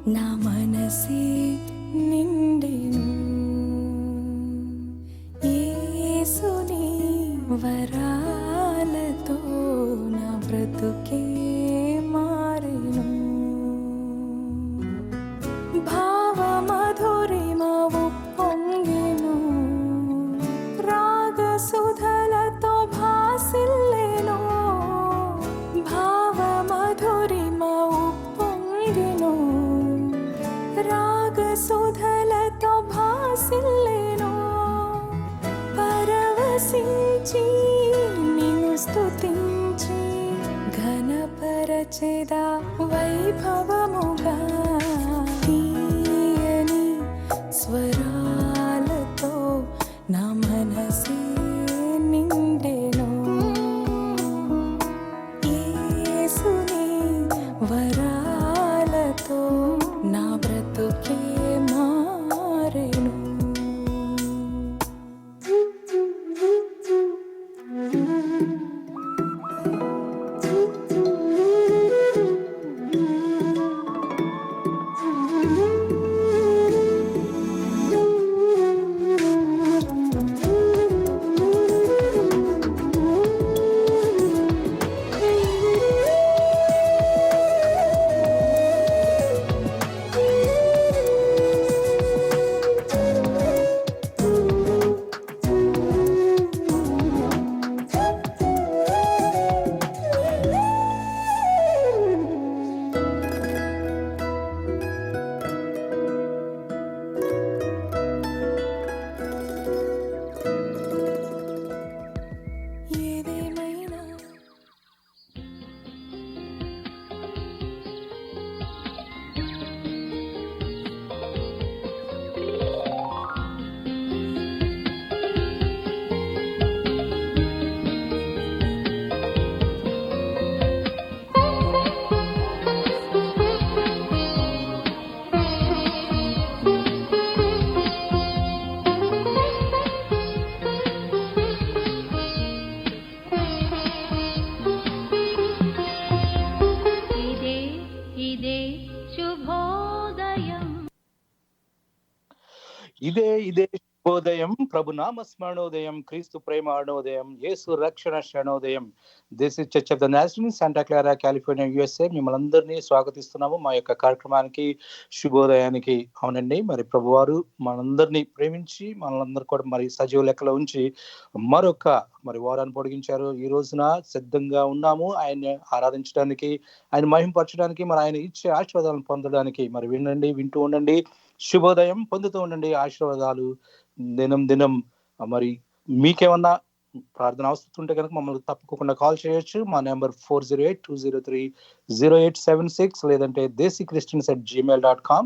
నా మనసే నిండెను యేసుని వరాలతో నా బ్రతుకే మారెను భావమధురిమ ఉప్పొంగెను రాగసుధలతో భాసిల్లెను భావమధురిమ ఉప్పొంగెను రాగసుధలతో భాసిల్లెను పరవశించి నిన్ను స్తుతించి ఘనపరచెదా వైభవముగా తీయని స్వరాలతో నా మనసే నిండెను యేసుని వరాలతో నా బ్రతుకే మారెను. ఏదేమైనా ఇదే ఇదే శుభోదయం. ఇదే శుభోదయం, ప్రభు నామ స్మరణోదయం, క్రీస్తు ప్రేమ అరుణోదయం, యేసు రక్షణ శరణోదయం. This is Church of the Nazarene Santa Clara, California, USA. మిమ్మల్ని అందరినీ స్వాగతిస్తున్నాము మా యొక్క కార్యక్రమానికి, శుభోదయానికి. అవునండి, మరి ప్రభువారు మనందరినీ ప్రేమించి మనలందరూ కూడా మరి సజీవ లెక్కలో ఉంచి మరొక వారాన్ని పొడిగించారు. ఈ రోజున సిద్ధంగా ఉన్నాము ఆయన్ని ఆరాధించడానికి, ఆయన మహింపరచడానికి, మరి ఆయన ఇచ్చే ఆశీర్వాదాలను పొందడానికి. మరి వింటూ ఉండండి, శుభోదయం పొందుతూ ఉండండి ఆశీర్వాదాలు దినం దినం. మరి మీకేమన్నా ప్రార్థన అవసరం ఉంటే కనుక మమ్మల్ని తప్పకుండా కాల్ చేయొచ్చు. మా నెంబర్ 408-203-0876, లేదంటే desichristians@gmail.com.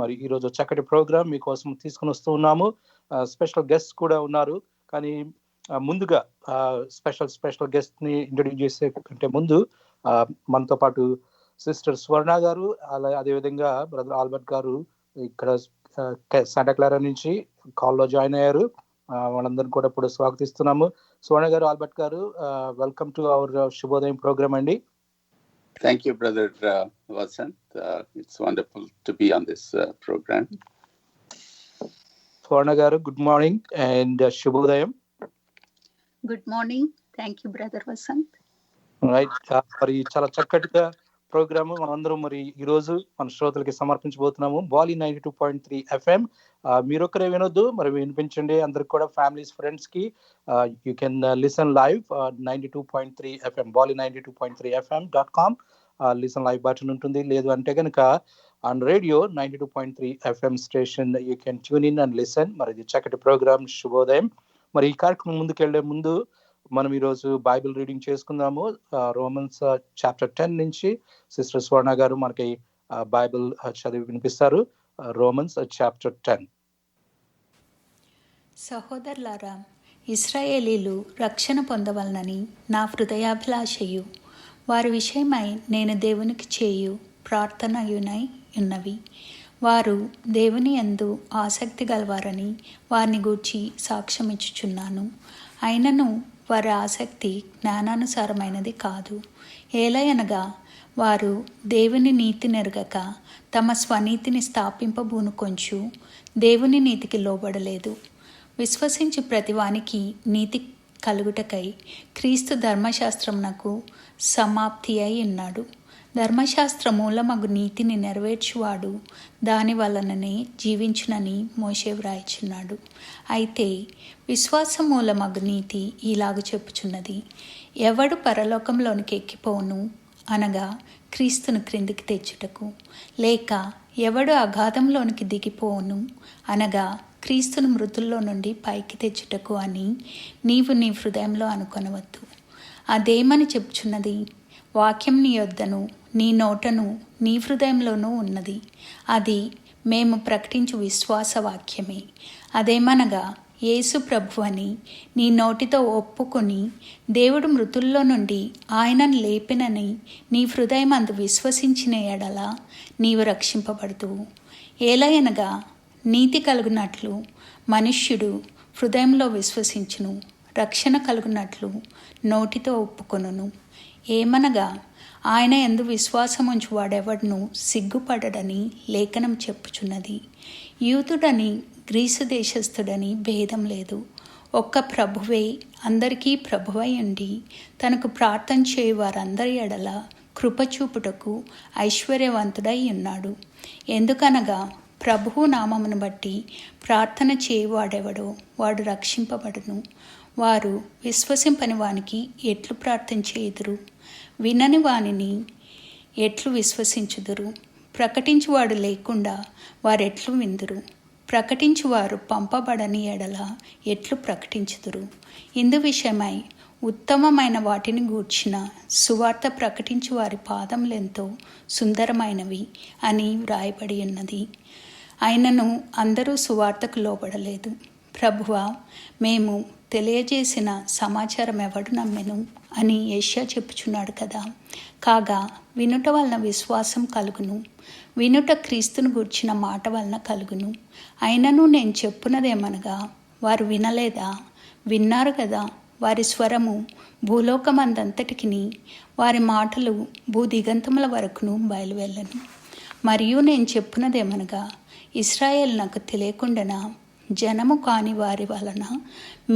మరి ఈరోజు చక్కటి ప్రోగ్రామ్ మీకోసం తీసుకుని వస్తూ ఉన్నాము. స్పెషల్ గెస్ట్ కూడా ఉన్నారు. కానీ ముందుగా స్పెషల్ గెస్ట్ ని ఇంట్రొడ్యూస్ చేసే కంటే ముందు మనతో పాటు సిస్టర్ స్వర్ణ గారు, అదేవిధంగా బ్రదర్ ఆల్బర్ట్ గారు ఇక్కడ శాంటా క్లారా నుంచి కాల్లో జాయిన్ అయ్యారు. వాళ్ళందరినీ కూడా ఇప్పుడు స్వాగతిస్తున్నాము. స్వర్ణ గారు, ఆల్బర్ట్ గారు, వెల్కమ్ టు అవర్ శుభోదయం ప్రోగ్రామ్ అండి. Thank you, Brother Vasant. It's wonderful to be on this program. స్వర్ణ గారు, గుడ్ మార్నింగ్ అండ్ శుభోదయం. Good morning. Thank you, Brother Vasant. Right, మరి చాలా చక్కటిగా ప్రోగ్రామ్ మనందరం మరి ఈ రోజు మన శ్రోతలకి సమర్పించబోతున్నాము. Bali 92.3 FM. మీరొక్కరే వినొద్దు, మరి వినిపించండి అందరికి కూడా, ఫ్యామిలీస్, ఫ్రెండ్స్ కి. You can listen live 92.3 FM, Bali 92.3 FM.com. Listen live button ఉంటుంది. లేదు అంటే కనుక on radio 92.3 FM station you can tune in and listen. మరి ఇది చక్కటి ప్రోగ్రామ్ శుభోదయం. మరి ఈ కార్యక్రమం ముందుకెళ్లే ముందు మనం ఈరోజు బైబిల్ రీడింగ్ చేసుకుందాము. రోమన్స్ చాప్టర్ 10 నుంచి సిస్టర్ స్వర్ణ గారు మనకి బైబిల్ చదివి వినిపిస్తారు. Romans chapter 10. సహోదరులారా, ఇశ్రాయేలీలు రక్షణ పొందవలనని నా హృదయాభిలాషయు వారి విషయమై నేను దేవునికి చేయు ప్రార్థనయునై ఉన్నవి. వారు దేవుని యందు ఆసక్తి గలవారని వారిని గూర్చి సాక్ష్యమిచ్చుచున్నాను. అయినను వారి ఆసక్తి జ్ఞానానుసారమైనది కాదు. ఏలయనగా వారు దేవుని నీతి నెరగక తమ స్వనీతిని స్థాపింపబూనుకొంచు దేవుని నీతికి లోబడలేదు. విశ్వసించి ప్రతివానికి నీతి కలుగుటకై క్రీస్తు ధర్మశాస్త్రమునకు సమాప్తి అయి ఉన్నాడు. ధర్మశాస్త్ర మూలమగు నీతిని నెరవేర్చువాడు దాని వలననే జీవించునని మోషే వ్రాయిచున్నాడు. అయితే విశ్వాస మూలమగు నీతి ఇలాగ చెప్పుచున్నది, ఎవడు పరలోకంలోనికి ఎక్కిపోవును అనగా క్రీస్తును క్రిందికి తెచ్చుటకు, లేక ఎవడు అగాధంలోనికి దిగిపోవును అనగా క్రీస్తును మృతుల్లో నుండి పైకి తెచ్చుటకు అని నీవు నీ హృదయంలో అనుకొనవద్దు. అదేమని చెప్పుచున్నది, వాక్యం నీ యొద్దను నీ నోటను నీ హృదయంలోనూ ఉన్నది, అది మేము ప్రకటించు విశ్వాస వాక్యమే. అదేమనగా యేసు ప్రభు అని నీ నోటితో ఒప్పుకొని దేవుడు మృతుల్లో నుండి ఆయనను లేపినని నీ హృదయం అందు విశ్వసించిన ఎడల నీవు రక్షింపబడుతువు. ఏలయనగా నీతి కలుగునట్లు మనుష్యుడు హృదయంలో విశ్వసించును, రక్షణ కలుగునట్లు నోటితో ఒప్పుకొనును. ఏమనగా ఆయన యందు విశ్వాసముంచు వాడెవడను సిగ్గుపడడని లేఖనం చెప్పుచున్నది. యూదుడని గ్రీసు దేశస్థుడని భేదం లేదు, ఒక్క ప్రభువే అందరికీ ప్రభువై ఉండి తనకు ప్రార్థన చేయు వారందరి ఎడల కృపచూపుటకు ఐశ్వర్యవంతుడై ఉన్నాడు. ఎందుకనగా ప్రభువు నామమును బట్టి ప్రార్థన చేయువాడెవడో వాడు రక్షింపబడును. వారు విశ్వసింపని వానికి ఎట్లు ప్రార్థన చేయుదురు? వినని వానిని ఎట్లు విశ్వసించుదురు? ప్రకటించువాడు లేకుండా వారెట్లు విందురు? ప్రకటించువారు పంపబడని ఎడల ఎట్లు ప్రకటించుదురు? ఇందు విషయమై ఉత్తమమైన వాటిని గూర్చిన సువార్త ప్రకటించు వారి పాదములెంతో సుందరమైనవి అని వ్రాయబడి ఉన్నది. అయినను అందరూ సువార్తకు లోబడలేదు. ప్రభువా, మేము తెలియజేసిన సమాచారం ఎవడు నమ్మెను అని యెషయా చెప్పుచున్నాడు కదా. కాగా వినుట వలన విశ్వాసం కలుగును, వినుట క్రీస్తును గూర్చిన మాట వలన కలుగును. అయినను నేను చెప్పున్నదేమనగా, వారు వినలేదా? విన్నారు కదా. వారి స్వరము భూలోకమందంతటికిని, వారి మాటలు భూదిగంతముల వరకును బయలువెళ్ళను. మరియు నేను చెప్పున్నదేమనగా, ఇశ్రాయేలు నాకు తెలియకుండానా? జనము కాని వారి వలన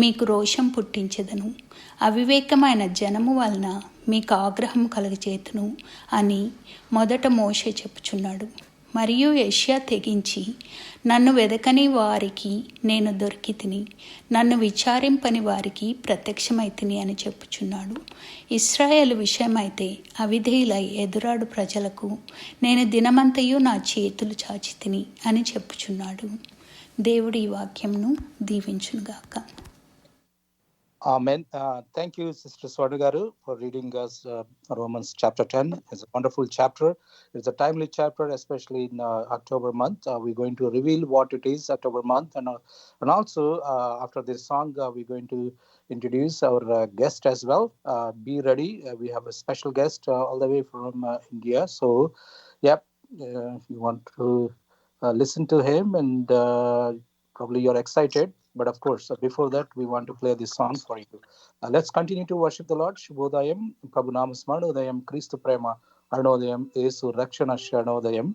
మీకు రోషం పుట్టించెదను, అవివేకమైన జనము వలన మీకు ఆగ్రహం కలుగచేతును అని మొదట మోషే చెప్పుచున్నాడు. మరియు యెషయా తెగించి, నన్ను వెదకని వారికి నేను దొరికి తిని, నన్ను విచారింపని వారికి ప్రత్యక్షమైతిని అని చెప్పుచున్నాడు. ఇశ్రాయేలు విషయమైతే అవిధేయులై ఎదురాడు ప్రజలకు నేను దినమంతయు నా చేతులు చాచి తిని అని చెప్పుచున్నాడు. దేవుడు ఈ వాక్యంను దీవించునుగాక. Amen. Thank you, Sister Swadu Garu, for reading us Romans chapter 10. It's a wonderful chapter. It's a timely chapter, especially in October month. We're going to reveal what it is October month. And also, after this song, we're going to introduce our guest as well. Be ready. We have a special guest all the way from India. So, you want to listen to him, and probably you're excited. But of course, before that, we want to play this song for you. Let's continue to worship the Lord. Shubhodayam, Prabhu Namasmarnodayam, Kristu Prema, Arnodayam, Yesu Rakshana Shanodayam.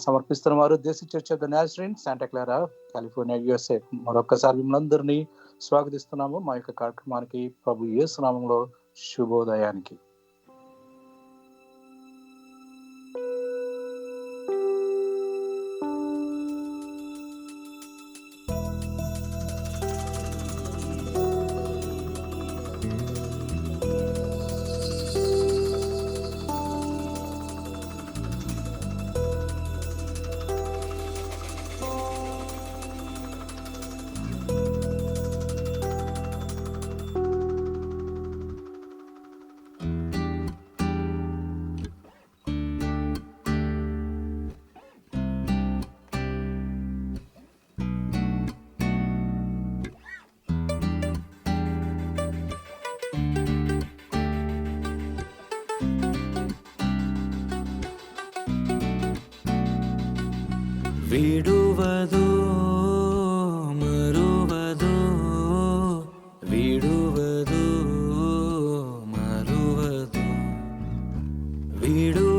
సమర్పిస్తున్నవారు Desi church of the Nazarene, Santa Clara, California, USA. మరొకసారి మిమ్మల్ని స్వాగతిస్తున్నాము మా యొక్క కార్యక్రమానికి. ప్రభు యేసు నామములో శుభోదయానికి. విడువదో మరువదో, విడువదో మరువదో, విడు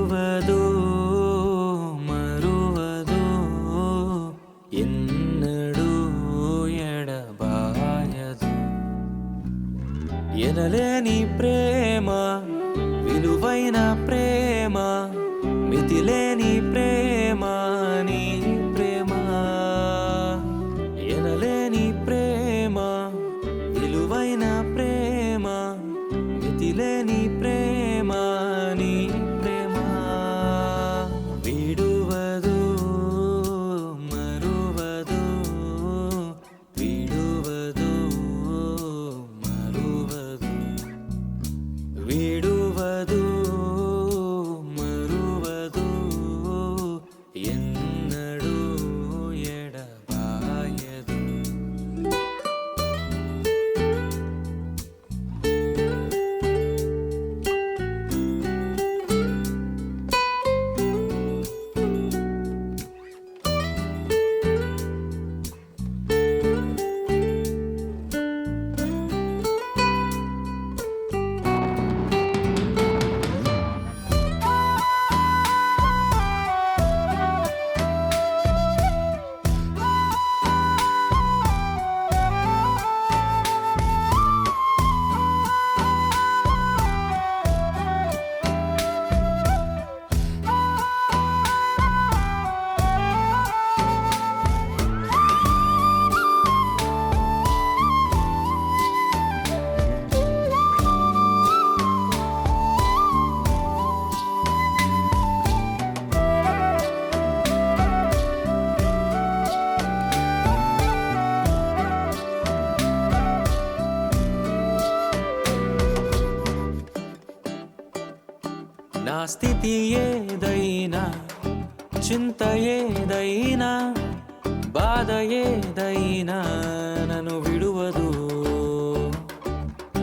స్థితి ఏదైనా, చింత ఏదైనా, బాధ ఏదైనా నన్ను విడువదు.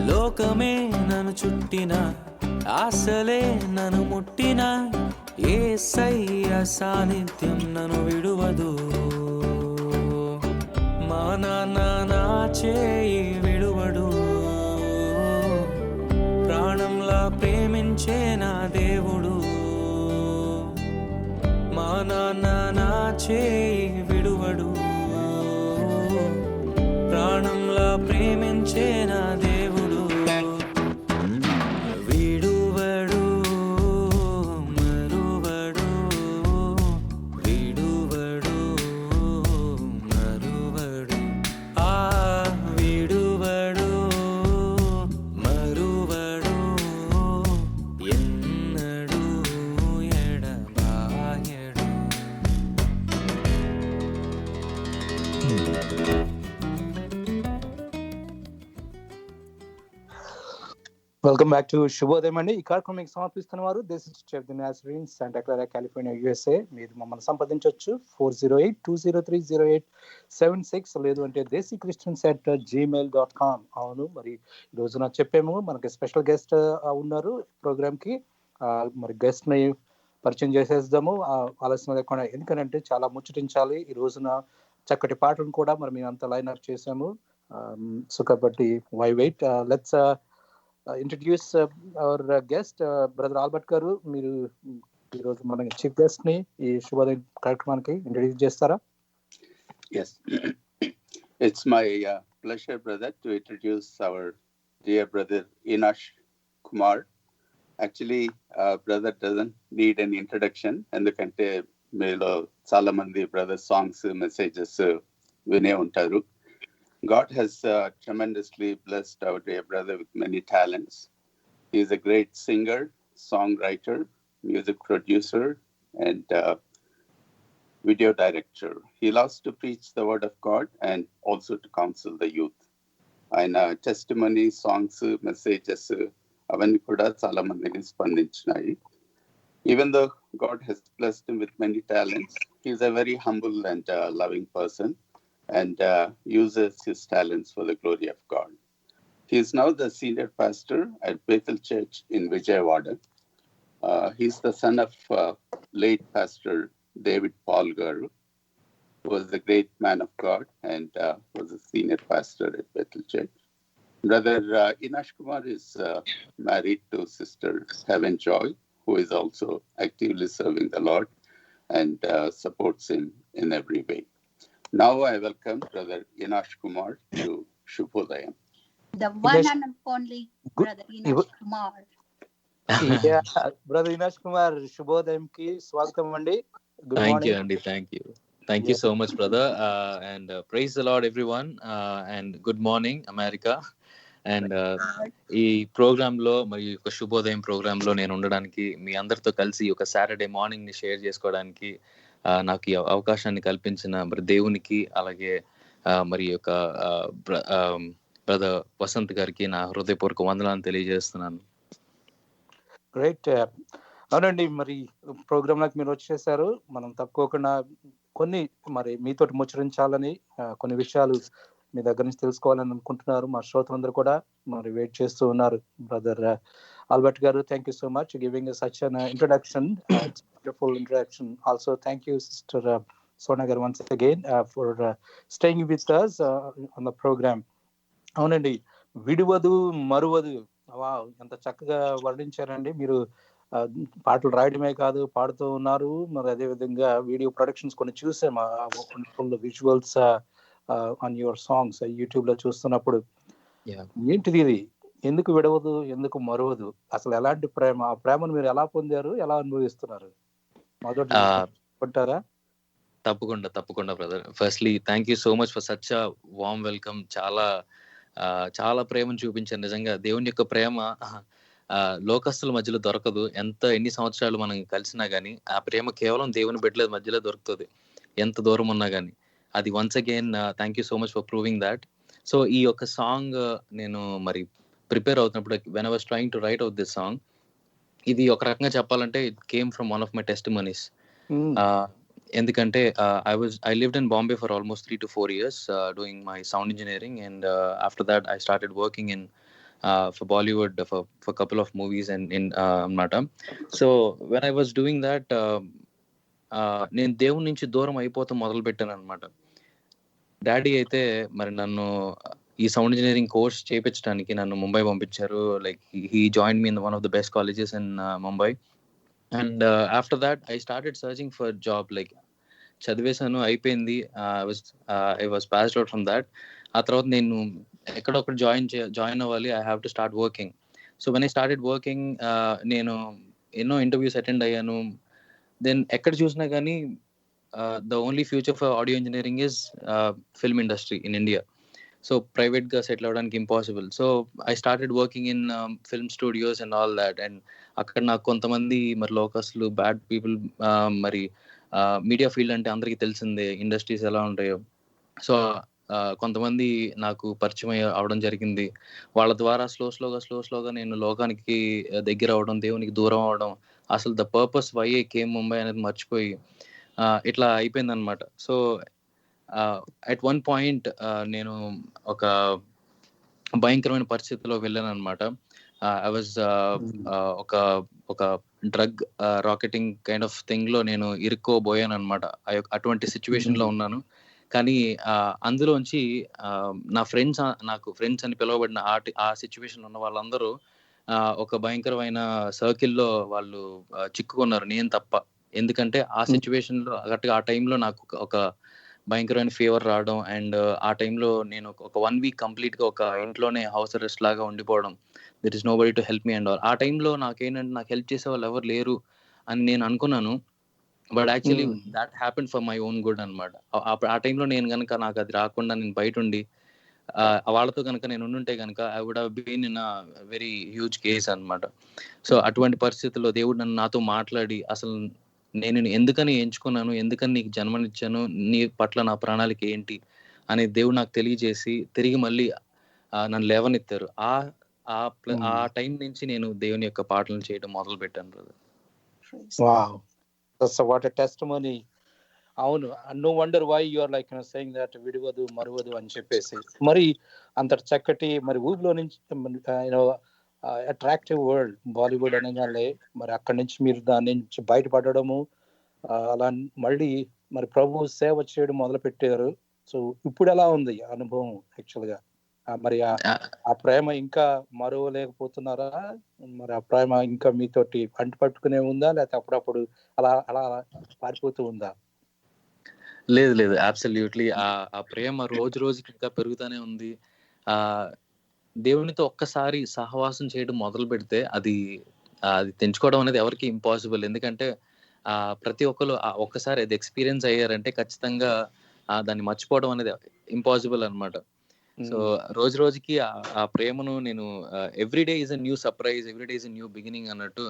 లోకమే నన్ను చుట్టిన, ఆశలే నన్ను ముట్టిన, యేసయ్య సాన్నిధ్యం నన్ను విడువదు. మా నాన్న నా చేయి విడువడు, ప్రాణంలా ప్రేమించే నా దేవుడు. మా నాన్న నా చేయి విడువడు, ప్రాణంలా ప్రేమించే నా దేవుడు. విడువడు మరువడు, విడువడు మరువడు, ఆ విడువడు మరువడు, ఎన్నడు ఎడబాయడు. వెల్కమ్ బ్యాక్ టు శుభోదయం అండి. ఈ కార్యక్రమానికి సమర్పిస్తున్న వారు దేశం శాంటా క్లారా కాలిఫోర్నియా USA. మీరు మమ్మల్ని సంప్రదించవచ్చు 408-203-0876 లేదు అంటే desichristians@gmail.com. అవును, మరి ఈ రోజున చెప్పాము మనకి స్పెషల్ గెస్ట్ ఉన్నారు ప్రోగ్రామ్కి. మరి గెస్ట్ ని పరిచయం చేసేద్దాము ఆలస్యం లేకుండా, ఎందుకంటే చాలా ముచ్చటించాలి ఈ రోజున. చక్కటి పాటలను కూడా మరి మేము అంతా లైన్ అప్ చేసాము. సో కాబట్టి why wait, let's introduce our guest brother Albert garu. మీరు ఈరోజు మన చీఫ్ గెస్ట్ ని ఈ శుభోదయం కార్యక్రమానికి ఇంట్రడ్యూస్ చేస్తారా? Yes. It's my pleasure, brother, to introduce our dear brother Inash Kumar. Actually, brother doesn't need an introduction. ఎందుకంటే మీలో చాలా మంది బ్రదర్ సాంగ్స్ మెసేజెస్ వినే ఉంటారు. God has tremendously blessed our dear brother with many talents. He is a great singer, songwriter, music producer, and video director. He loves to preach the word of God and also to counsel the youth. ఆయన testimony songs messages అవన్నీ కూడా చాలా మందిని స్పందించినాయి. Even though God has blessed him with many talents, he is a very humble and loving person and uses his talents for the glory of God. He is now the senior pastor at Bethel Church in Vijayawada. He is the son of late pastor David Paul Garu, who was a great man of God and was a senior pastor at Bethel Church. Brother Inash Kumar is married to sister Heaven Joy, who is also actively serving the Lord and supports him in every way. Now I welcome Brother Inash Kumar to Shubhodayam. The one and only brother Inash Kumar. Brother Inash Kumar, శుభోదయంకి స్వాగతం అండి. Good Thank you, morning. Andy. Thank you so much, brother. And praise the Lord, everyone. And good morning, America. And ఈ ప్రోగ్రాంలో మరి ఒక శుభోదయం ప్రోగ్రాంలో నేను ఉండడానికి, మీ అందరితో కలిసి ఒక సాటర్డే మార్నింగ్ ని షేర్ చేసుకోవడానికి నాకు ఈ అవకాశాన్ని కల్పించిన మరి దేవునికి, అలాగే మరి యొక్క బ్రదర్ వసంత్ గారికి నా హృదయపూర్వక వందనాలను తెలియజేస్తున్నాను. గ్రేట్. అవునండి, మరి ప్రోగ్రామ్ లోకి మీరు వచ్చేసారు. మనం తప్పుకోకుండా కొన్ని మరి మీతోటి ముచ్చరించాలని, కొన్ని విషయాలు మీ దగ్గర నుంచి తెలుసుకోవాలని అనుకుంటున్నారు. మా శ్రోతలందరూ కూడా మరి వెయిట్ చేస్తూ ఉన్నారు. Brother Albert garu, thank you so much giving such an introduction, wonderful introduction. Also thank you sister Sona garu once again for staying with us on the program. అవునండి, విడువదు మరువదు, వావ్ ఎంత చక్కగా వర్ణించారండి మీరు. పాటలు రాయడమే కాదు, పాడుతూ ఉన్నారు. మరి అదే విధంగా వీడియో ప్రొడక్షన్స్ కొన్ని చూసాము, wonderful visuals on your songs YouTube లో చూస్తున్నప్పుడు. ఏంటిది ఇది, ఎందుకు విడవదు, ఎందుకు మరువదు, అసలు ఎలాంటి ప్రేమ, ఆ ప్రేమను మీరు ఎలా పొందారు, ఎలా అనుభవిస్తున్నారు? మొదటి కొంటారా? తప్పకుండా brother. Firstly thank you so much for such a warm welcome. చాలా ప్రేమను చూపించారు. నిజంగా దేవుని యొక్క ప్రేమ లోకస్తుల మధ్యలో దొరకదు. ఎన్ని సంవత్సరాలు మనం కలిసినా గానీ ఆ ప్రేమ కేవలం దేవుని బిడ్డల మధ్యలో దొరుకుతుంది, ఎంత దూరం ఉన్నా గానీ. అది once again thank you so much for proving that. So ఈ యొక్క సాంగ్ నేను మరి ప్రిపేర్ అవుతున్నప్పుడు, when I was trying to right out this song, ఇది ఒక రకంగా చెప్పాలంటే it came from one of my testimonies. Mm. ఎందుకంటే I lived in Bombay for almost 3 to 4 years doing my sound engineering, and after that I started working in for Bollywood for a couple of movies and in Nata. So when I was doing that, నేను దేవుని నుంచి దూరం అయిపోతాం మొదలు పెట్టాను అనమాట. Daddy అయితే మరి నన్ను ఈ సౌండ్ ఇంజనీరింగ్ కోర్స్ చేయించడానికి నన్ను ముంబై పంపించారు. Like he join me in one of the best colleges in Mumbai. And after that I started searching for job. Like చదివేశాను, అయిపోయింది, I was passed out from that. ఆ తర్వాత నేను ఎక్కడో ఒకటి జాయిన్ అవ్వాలి, I have to start working. So when I started working, నేను ఎన్నో ఇంటర్వ్యూస్ అటెండ్ అయ్యాను. దెన్ ఎక్కడ చూసినా కానీ the only future for audio engineering is film industry in India. So ప్రైవేట్గా సెటిల్ అవ్వడానికి impossible. So I started working in film studios and all that. And అక్కడ నాకు కొంతమంది మరి లోకస్లు, బ్యాడ్ పీపుల్, మరి మీడియా ఫీల్డ్ అంటే అందరికీ తెలిసిందే, ఇండస్ట్రీస్ ఎలా ఉంటాయో. సో కొంతమంది నాకు పరిచయం అవడం జరిగింది. వాళ్ళ ద్వారా స్లోగా నేను లోకానికి దగ్గర అవడం, దేవునికి దూరం అవడం, అసలు the purpose why I came Mumbai అనేది మర్చిపోయి ఇట్లా అయిపోయింది అనమాట. సో అట్ వన్ పాయింట్ నేను ఒక భయంకరమైన పరిస్థితిలో వెళ్ళాను అనమాట. ఐ వాజ్ ఒక drug rocketing kind of thing లో నేను ఇరుక్కోబోయాను అనమాట. అటువంటి సిచ్యువేషన్ లో ఉన్నాను. కానీ అందులోంచి నా ఫ్రెండ్స్, నాకు ఫ్రెండ్స్ అని పిలువబడిన ఆ సిచ్యువేషన్ ఉన్న వాళ్ళందరూ ఒక భయంకరమైన సర్కిల్లో వాళ్ళు చిక్కుకున్నారు, నేను తప్ప. ఎందుకంటే ఆ సిచ్యువేషన్ లో కరెక్ట్గా ఆ టైంలో నాకు ఒక భయంకరమైన ఫీవర్ రావడం, అండ్ ఆ టైంలో నేను ఒక 1 వీక్ కంప్లీట్ గా ఒక ఇంట్లోనే హౌస్ అరెస్ట్ లాగా ఉండిపోవడం. There is nobody to help me and all. ఆ టైంలో నాకేంటంటే నాకు హెల్ప్ చేసే వాళ్ళు ఎవరు లేరు అని నేను అనుకున్నాను. But actually that happened for my own good అనమాట. ఆ టైంలో నేను కనుక నాకు అది రాకుండా నేను బయట ఉండి వాళ్ళతో కనుక నేను ఉండుంటే కనుక I would have been in a very huge case అనమాట. సో అటువంటి పరిస్థితుల్లో దేవుడు నాతో మాట్లాడి అసలు నేను ఎందుకని ఎంచుకున్నాను, ఎందుకని నీకు జన్మనిచ్చాను, నీ పట్ల నా ప్రణాళిక ఏంటి అని దేవుడు నాకు తెలియజేసి తిరిగి మళ్ళీ నన్ను లేవనెత్తారు. ఆ టైం నుంచి నేను దేవుని యొక్క పాటలను చేయడం మొదలు పెట్టాను brother. Wow, that's what a testimony. అవును, no wonder why you are like saying that విడివదు మరువదు అని చెప్పేసి. మరి అంత చక్కటి మరి ఊబిలో నుంచి అట్రాక్టివ్ వరల్డ్ బాలీవుడ్ అనగానే మరి అక్కడి నుంచి మీరు దాని నుంచి బయటపడడము, అలా మళ్ళీ మరి ప్రభు సేవ చేయడం మొదలు పెట్టారు. సో ఇప్పుడు ఎలా ఉంది అనుభవం యాక్చువల్ గా? మరి ఆ ప్రేమ ఇంకా మరువలేకపోతున్నారా? మరి ఆ ప్రేమ ఇంకా మీతోటి పట్టుకునే ఉందా, లేకపోతే అప్పుడప్పుడు అలా అలా పారిపోతూ ఉందా? లేదు, అబ్సల్యూట్లీ ఆ ప్రేమ రోజు రోజుకి ఇంకా పెరుగుతూనే ఉంది. దేవునితో ఒక్కసారి సహవాసం చేయడం మొదలు పెడితే అది తెంచుకోవడం అనేది ఎవరికి ఇంపాసిబుల్. ఎందుకంటే ప్రతి ఒక్కరు ఒక్కసారి అది ఎక్స్పీరియన్స్ అయ్యారంటే ఖచ్చితంగా దాన్ని మర్చిపోవడం అనేది ఇంపాసిబుల్ అనమాట. సో రోజు రోజుకి ఆ ప్రేమను నేను everyday is a new surprise, everyday is a new beginning అన్నట్టు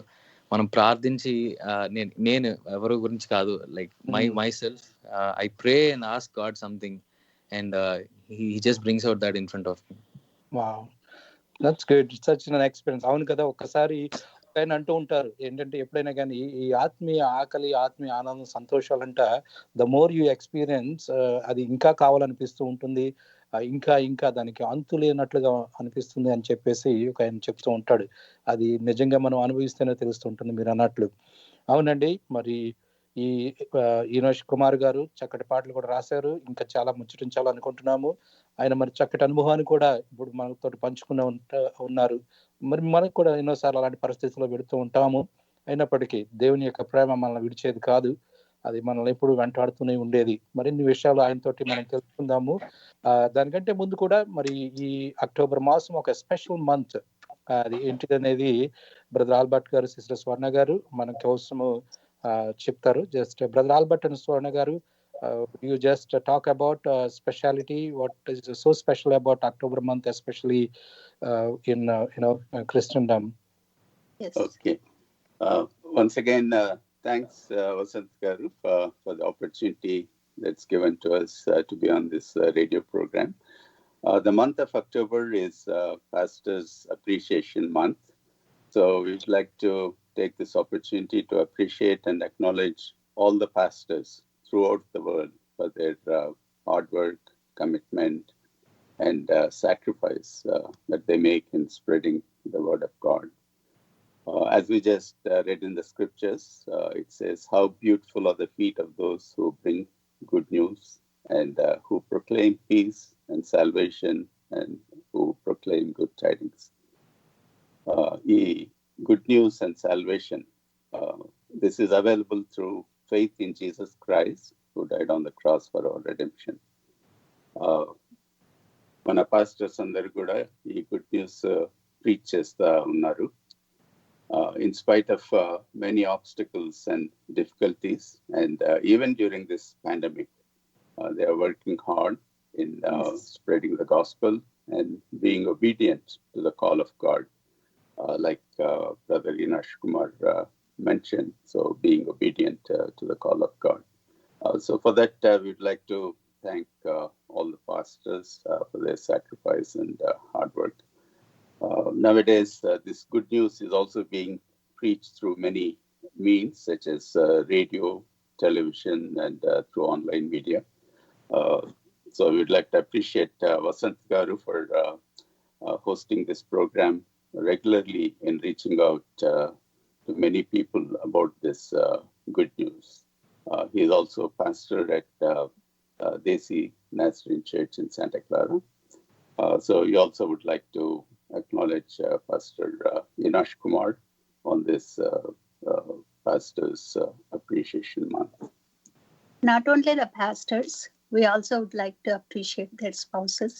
మనం ప్రార్థించి, నేను ఎవరి గురించి కాదు, like my self I pray and ask God something and he just brings out that in front of me. Wow, that's good, such an experience. అవును కదా, ఒక్కసారి ఆయన అంటూ ఉంటారు ఏంటంటే ఎప్పుడైనా కానీ ఈ ఆత్మీయ ఆకలి, ఆత్మీయ ఆనందం, సంతోషాలంట ద మోర్ యూ ఎక్స్పీరియన్స్ అది ఇంకా కావాలనిపిస్తూ ఉంటుంది, ఇంకా దానికి అంతు లేనట్లుగా అనిపిస్తుంది అని చెప్పేసి ఒక ఆయన చెప్తూ ఉంటాడు. అది నిజంగా మనం అనుభవిస్తేనే తెలుస్తుంటుంది మీరు అన్నట్లు. అవునండి, మరి ఈ ఈనోష్ కుమార్ గారు చక్కటి పాటలు కూడా రాశారు, ఇంకా చాలా ముచ్చటించాలనుకుంటున్నాము. ఆయన మరి చక్కటి అనుభవాన్ని కూడా ఇప్పుడు మనతో పంచుకునే ఉన్నారు. మరి మనకు కూడా ఎన్నోసార్లు అలాంటి పరిస్థితుల్లో పెడుతూ ఉంటాము. అయినప్పటికీ దేవుని యొక్క ప్రేమ మనల్ని విడిచేది కాదు, అది మనల్ని ఎప్పుడు వెంటాడుతూనే ఉండేది. మరిన్ని విషయాలు ఆయనతోటి మనం తెలుసుకుందాము. దానికంటే ముందు కూడా మరి ఈ అక్టోబర్ మాసం ఒక స్పెషల్ మంత్, అది ఏంటిదనేది బ్రదర్ ఆల్బర్ట్ గారు, సిస్టర్ స్వర్ణ గారు మన కోసము చెప్తారు. జస్ట్ బ్రదర్ ఆల్బర్ట్ అండ్ స్వర్ణ గారు, you just talk about speciality, what is so special about October month, especially in Christendom? Yes. Okay. Once again, thanks Vasant Garu for the opportunity that's given to us to be on this radio program. The month of October is Pastor's Appreciation Month, so we'd like to take this opportunity to appreciate and acknowledge all the pastors throughout the world for their hard work, commitment, and sacrifice that they make in spreading the word of God. As we just read in the scriptures, it says, "How beautiful are the feet of those who bring good news and who proclaim peace and salvation and who proclaim good tidings." Good news and salvation. This is available through faith in Jesus Christ, who died on the cross for our redemption. మన pastors అందరు కూడా ఈ good news preach చేస్తా ఉన్నారు. In spite of many obstacles and difficulties, and even during this pandemic, they are working hard in spreading the gospel and being obedient to the call of God, like Brother Inash Kumar mentioned. So being obedient to the call of God. So for that, we'd like to thank all the pastors for their sacrifice and hard work. Nowadays, this good news is also being preached through many means, such as radio, television, and through online media. So we'd like to appreciate Vasant Garu for hosting this program regularly in reaching out to many people about this good news. He is also pastor at Desi Nazarene Church in Santa Clara. So we also would like to acknowledge Pastor Inash Kumar on this Pastor's Appreciation Month. Not only the pastors, we also would like to appreciate their spouses.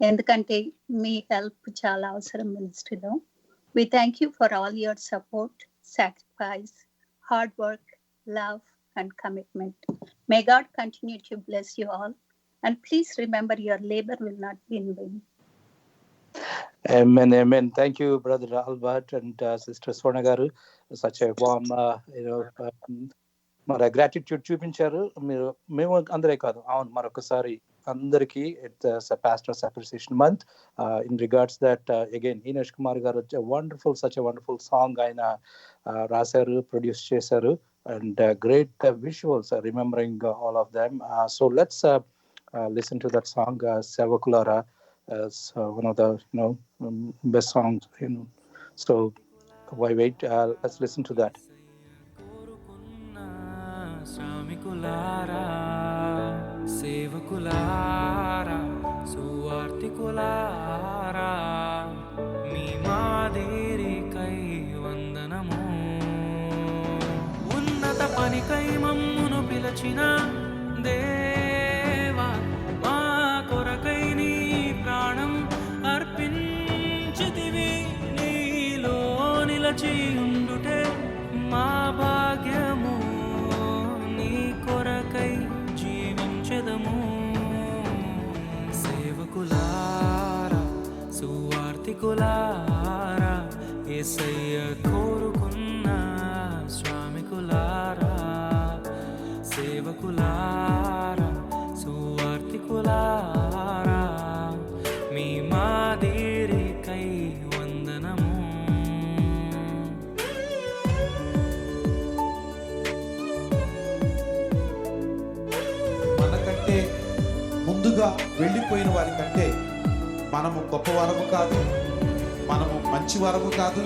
ఎందుకంటే మీ help చాలా అవసరం మినిస్ట్రీలో. We thank you for all your support, sacrifice, hard work, love, and commitment. May God continue to bless you all. And please remember, your labor will not be in vain. Amen, amen. Thank you, Brother Albert and Sister Swarna Garu. Such a warm, మన gratitude చూపించారు మీరు. మేము అందరే కాదు, అవును, మరొకసారి అందరికీ it's pastors appreciation month. In regards that again Inash Kumar garu such a wonderful song ఆయన రాశారు, ప్రొడ్యూస్ చేశారు, and great visuals remembering all of them. So let's listen to that song, సేవకులారా, one of the best songs, so why wait, let's listen to that. శ్రామికులారా, సేవకులారా, సువార్తికులారా, మీ మాదిరికై వందనము. ఉన్నత పనికై మమ్మును పిలచిన దేవా, మా కొరకై నీ ప్రాణం అర్పించితివి. నీలో నిలచి ఉండుటే మా భాగ్యము, నీ కొరకై జీవించెదము. సేవకులారా, సువార్తికులారా, యేసయ్య కోరుకున్న శ్రామికులారా, సేవకులారా, సువార్తికులారా, మీ మాదిరికై వందనము. మనకంటే ముందుగా వెళ్ళిపోయిన వారి కంటే మనము గొప్పవారము కాదు, మనము మంచివారము కాదు,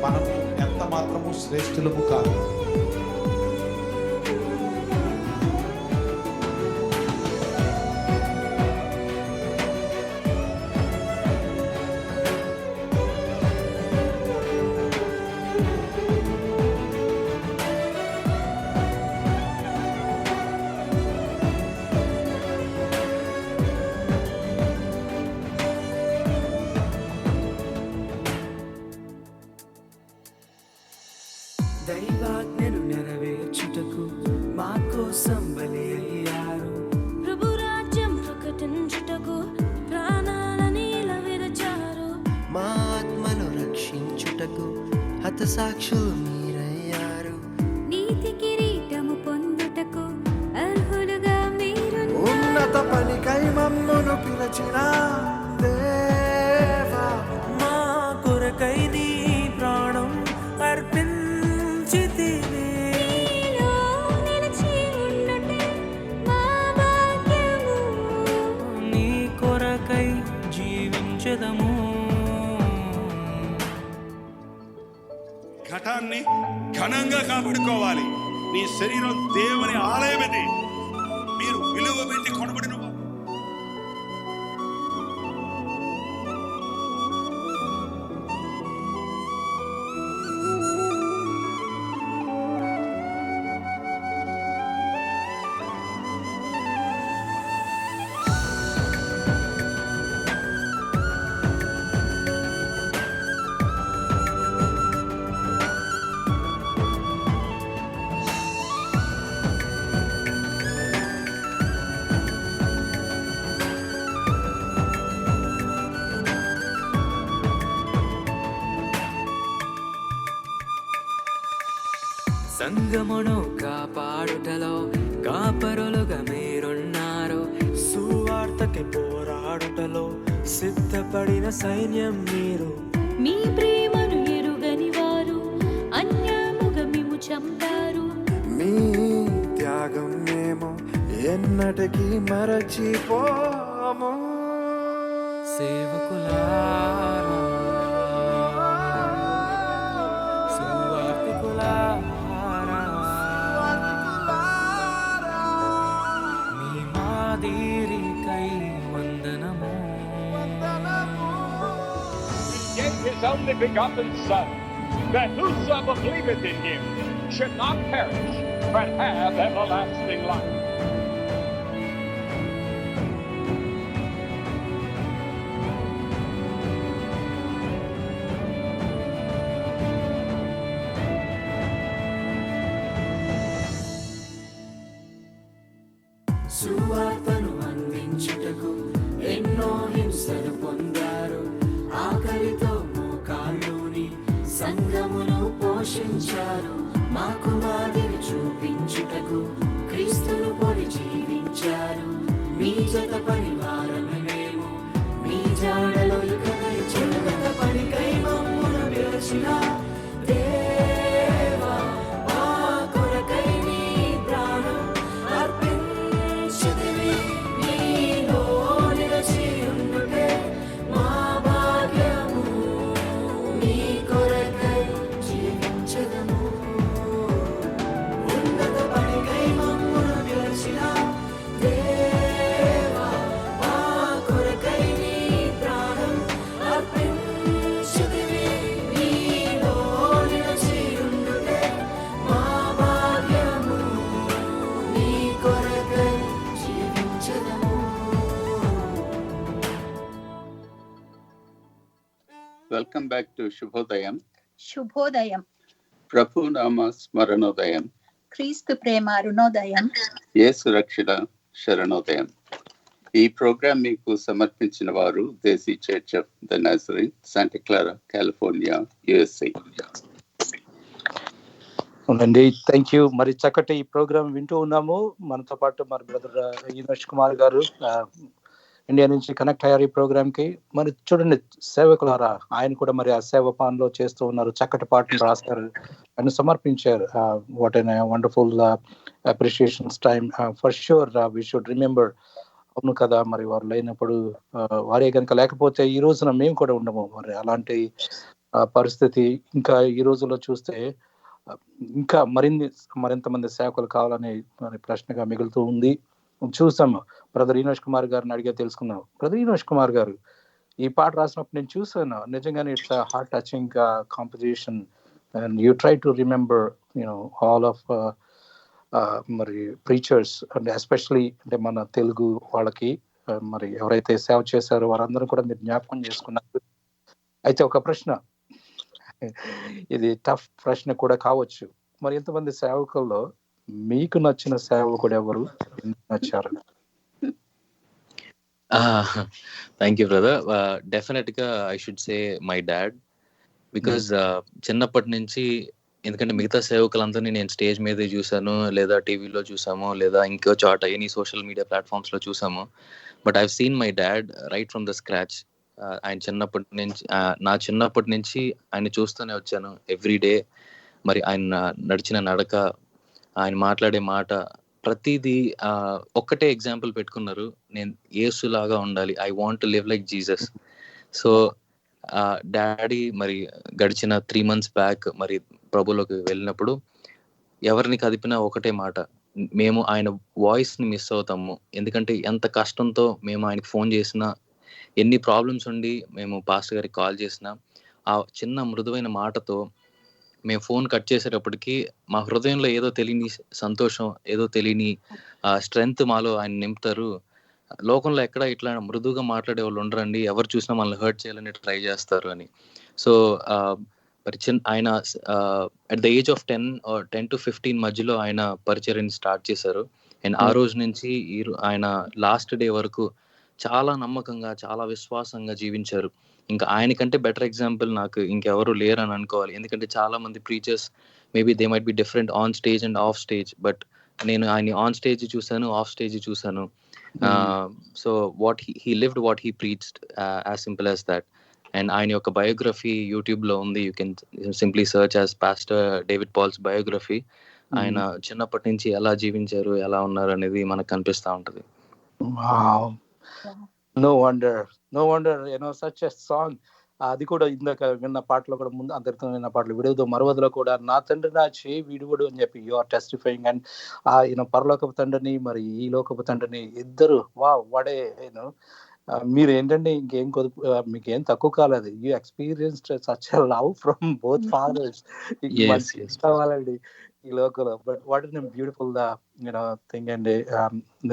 మనము ఎంత మాత్రము శ్రేష్ఠులము కాదు. దైవాజ్ఞను నెరవేర్చుటకు మా కోసం బలి అయ్యారు. ప్రభు రాజ్యం ప్రకటించుటకు ప్రాణాలని విరచారు. మా ఆత్మను రక్షించుటకు హతసాక్షులు మీరయ్యారు. నీతి కిరీటము పొందుటకు అర్హులుగా మీరు. ఉన్నత పనికై మమ్మును పిలచిన దేవా, మా కొరకై నీ ప్రాణం అర్పించితివి. జీవించదము. ఘటాన్ని ఘనంగా కాపాడుకోవాలి. నీ శరీరం దేవుని ఆలయం, ఇది మీరు విలువ పెట్టి కొనబడిన సంగమును కాపాడుటలో కాపరులుగా మీరున్నారు. సువార్తకి పోరాడుటలో సిద్ధపడిన సైన్యం మీరు. మీ ప్రేమను ఎరుగని వారు అన్యాయముగా మిమ్ము చంపారు. మీ త్యాగం మేము ఎన్నటికీ మరచిపోము. సేవకులారా, సువార్తికులారా, మీ మాదిరికై వందనము. He gave his only begotten Son, that whosoever believeth in him should not perish, but have everlasting life. సువార్తను అందించుటకు ఎన్నో హింసలు పొందారు. ఆకలితో మోకాళ్ళుని సంఘమును పోషించారు. మాకు మాదిరి చూపించుటకు క్రీస్తును పొడి జీవించారు. మీ జత పరివారము మేము, మీ జాడలో ఇకపై చెడుగత పనికై మమ్మును పిలిచిన దేవా, మా కొరకై నీ ప్రాణం అర్పించితివి. నీలో నిలిచి ఉండుటే మా భాగ్యము. నీ కొరకై జీవించదము. ఉన్నత పనికై మమ్మును పిలిచిన దేవా, మా కొరకై నీ ప్రాణం అర్పించితివి. నీలో నిలిచి ఉండుటే మా భాగ్యము. నీ కొరకై జీవించదము. Welcome back to Shubhodayam. శుభోదయం. Prabhu Nama Smaranodayam. క్రీస్తు ప్రేమ అరుణోదయం. యేసు రక్షణ శరణోదయం. ఈ ప్రోగ్రాం మీకు సమర్పించిన వారు Desi church of the Nazarene, Santa Clara, California, USA. అవునండి, థ్యాంక్ యూ. మరి చక్కటి ఈ ప్రోగ్రామ్ వింటూ ఉన్నాము. మనతో పాటు మరి బ్రదర్ ఈనోష్ కుమార్ గారు ఇండియా నుంచి కనెక్ట్ అయ్యారు ఈ ప్రోగ్రామ్ కి. మరి చూడండి సేవకులారా, ఆయన కూడా మరి ఆ సేవ పాన్లో చేస్తూ ఉన్నారు. చక్కటి పాటలు రాస్తారు, ఆయన సమర్పించారు. What an wonderful appreciations time for sure. We should remember. అవును కదా, మరి వారు లేనప్పుడు వారే కనుక లేకపోతే ఈ రోజున మేము కూడా ఉండము. మరి అలాంటి పరిస్థితి ఇంకా ఈ రోజుల్లో చూస్తే ఇంకా మరింతమంది సేవకులు కావాలని మరి ప్రశ్నగా మిగులుతూ ఉంది. చూసాము. బ్రదర్ ఈనోష్ కుమార్ గారిని అడిగే తెలుసుకున్నాం. బ్రదర్ ఈనోష్ కుమార్ గారు, ఈ పాట రాసినప్పుడు నేను చూసాను, నిజంగానే it's heart touching composition. And you try to remember all of మరి ప్రీచర్స్, అంటే ఎస్పెషలీ అంటే మన తెలుగు వాళ్ళకి మరి ఎవరైతే సేవ చేశారో వారందరూ కూడా మీరు జ్ఞాపకం చేసుకున్నారు. అయితే ఒక ప్రశ్న, ఇది టఫ్ ప్రశ్న కూడా కావచ్చు. మరి ఎంతమంది సేవకుల్లో మీకు నచ్చిన సేవకుడు ఎవరు, నచ్చారు? Thank you brother. డెఫినెట్ గా I should say my dad. Because చిన్నప్పటి నుంచి, ఎందుకంటే మిగతా సేవకులందరినీ నేను స్టేజ్ మీద చూసాను, లేదా టీవీలో చూసాము, లేదా ఇంకో చోట ఎనీ సోషల్ మీడియా ప్లాట్ఫామ్స్ లో చూసాము. But I've seen my dad right from the scratch. ఆయన నా చిన్నప్పటి నుంచి ఆయన చూస్తూనే వచ్చాను ఎవ్రీ డే. మరి ఆయన నడిచిన నడక, ఆయన మాట్లాడే మాట, ప్రతిదీ ఒక్కటే ఎగ్జాంపుల్ పెట్టుకున్నారు, నేను యేసులాగా ఉండాలి, I want to live like Jesus. So daddy మరి గడిచిన 3 months బ్యాక్ మరి ప్రభులోకి వెళ్ళినప్పుడు ఎవరిని కదిపినా ఒకటే మాట, మేము ఆయన వాయిస్ ని మిస్ అవుతాము. ఎందుకంటే ఎంత కష్టంతో మేము ఆయనకి ఫోన్ చేసినా, ఎన్ని ప్రాబ్లమ్స్ ఉండి మేము పాస్టర్ గారికి కాల్ చేసినా, ఆ చిన్న మృదువైన మాటతో మేము ఫోన్ కట్ చేసేటప్పటికి మా హృదయంలో ఏదో తెలియని సంతోషం, ఏదో తెలియని స్ట్రెంగ్త్ మాలో ఆయన నింపుతారు. లోకంలో ఎక్కడ ఇట్లా మృదువుగా మాట్లాడే వాళ్ళు ఉండరండి, ఎవరు చూసినా మనల్ని హర్ట్ చేయాలని ట్రై చేస్తారు అని. సో మరి ఆయన at the age of 10 to 15 మధ్యలో ఆయన పరిచర్యని స్టార్ట్ చేశారు. అండ్ ఆ రోజు నుంచి ఆయన లాస్ట్ డే వరకు చాలా నమ్మకంగా, చాలా విశ్వాసంగా జీవించారు. ఇంకా ఆయనకంటే బెటర్ ఎగ్జాంపుల్ నాకు ఇంకెవరు లేరు అని అనుకోవాలి. ఎందుకంటే చాలా మంది preachers maybe they might be different on stage and off stage, but నేను ఆయన ఆన్ స్టేజ్ చూసాను, ఆఫ్ స్టేజ్ చూసాను. So what he lived, what he preached, as simple as that. And ఆయన యొక్క బయోగ్రఫీ యూట్యూబ్ లో ఉంది. You can simply search as pastor David Paul's biography. ఆయన చిన్నప్పటి నుంచి ఎలా జీవించారు, ఎలా ఉన్నారు అనేది మనకు కనిపిస్తా ఉంటది. No wonder such a song. అది కూడా ఇందాక విన్న పాటలో కూడా, ముందు అందరితో విన్న పాటలు విడువదు మరవదులో కూడా నా తండ్రి నా చేయి విడువడు అని చెప్పి యు ఆర్ టెస్టిఫైయింగ్. అండ్ పరలోకపు తండ్రిని మరి ఈ లోకపు తండ్రిని ఇద్దరు వాడే మీరు ఏంటంటే ఇంకేం మీకేం తక్కువ కాలేదు. You experienced such a love from both fathers. కావాలండి ఈ లోకంలో. But what is beautiful thing అండి.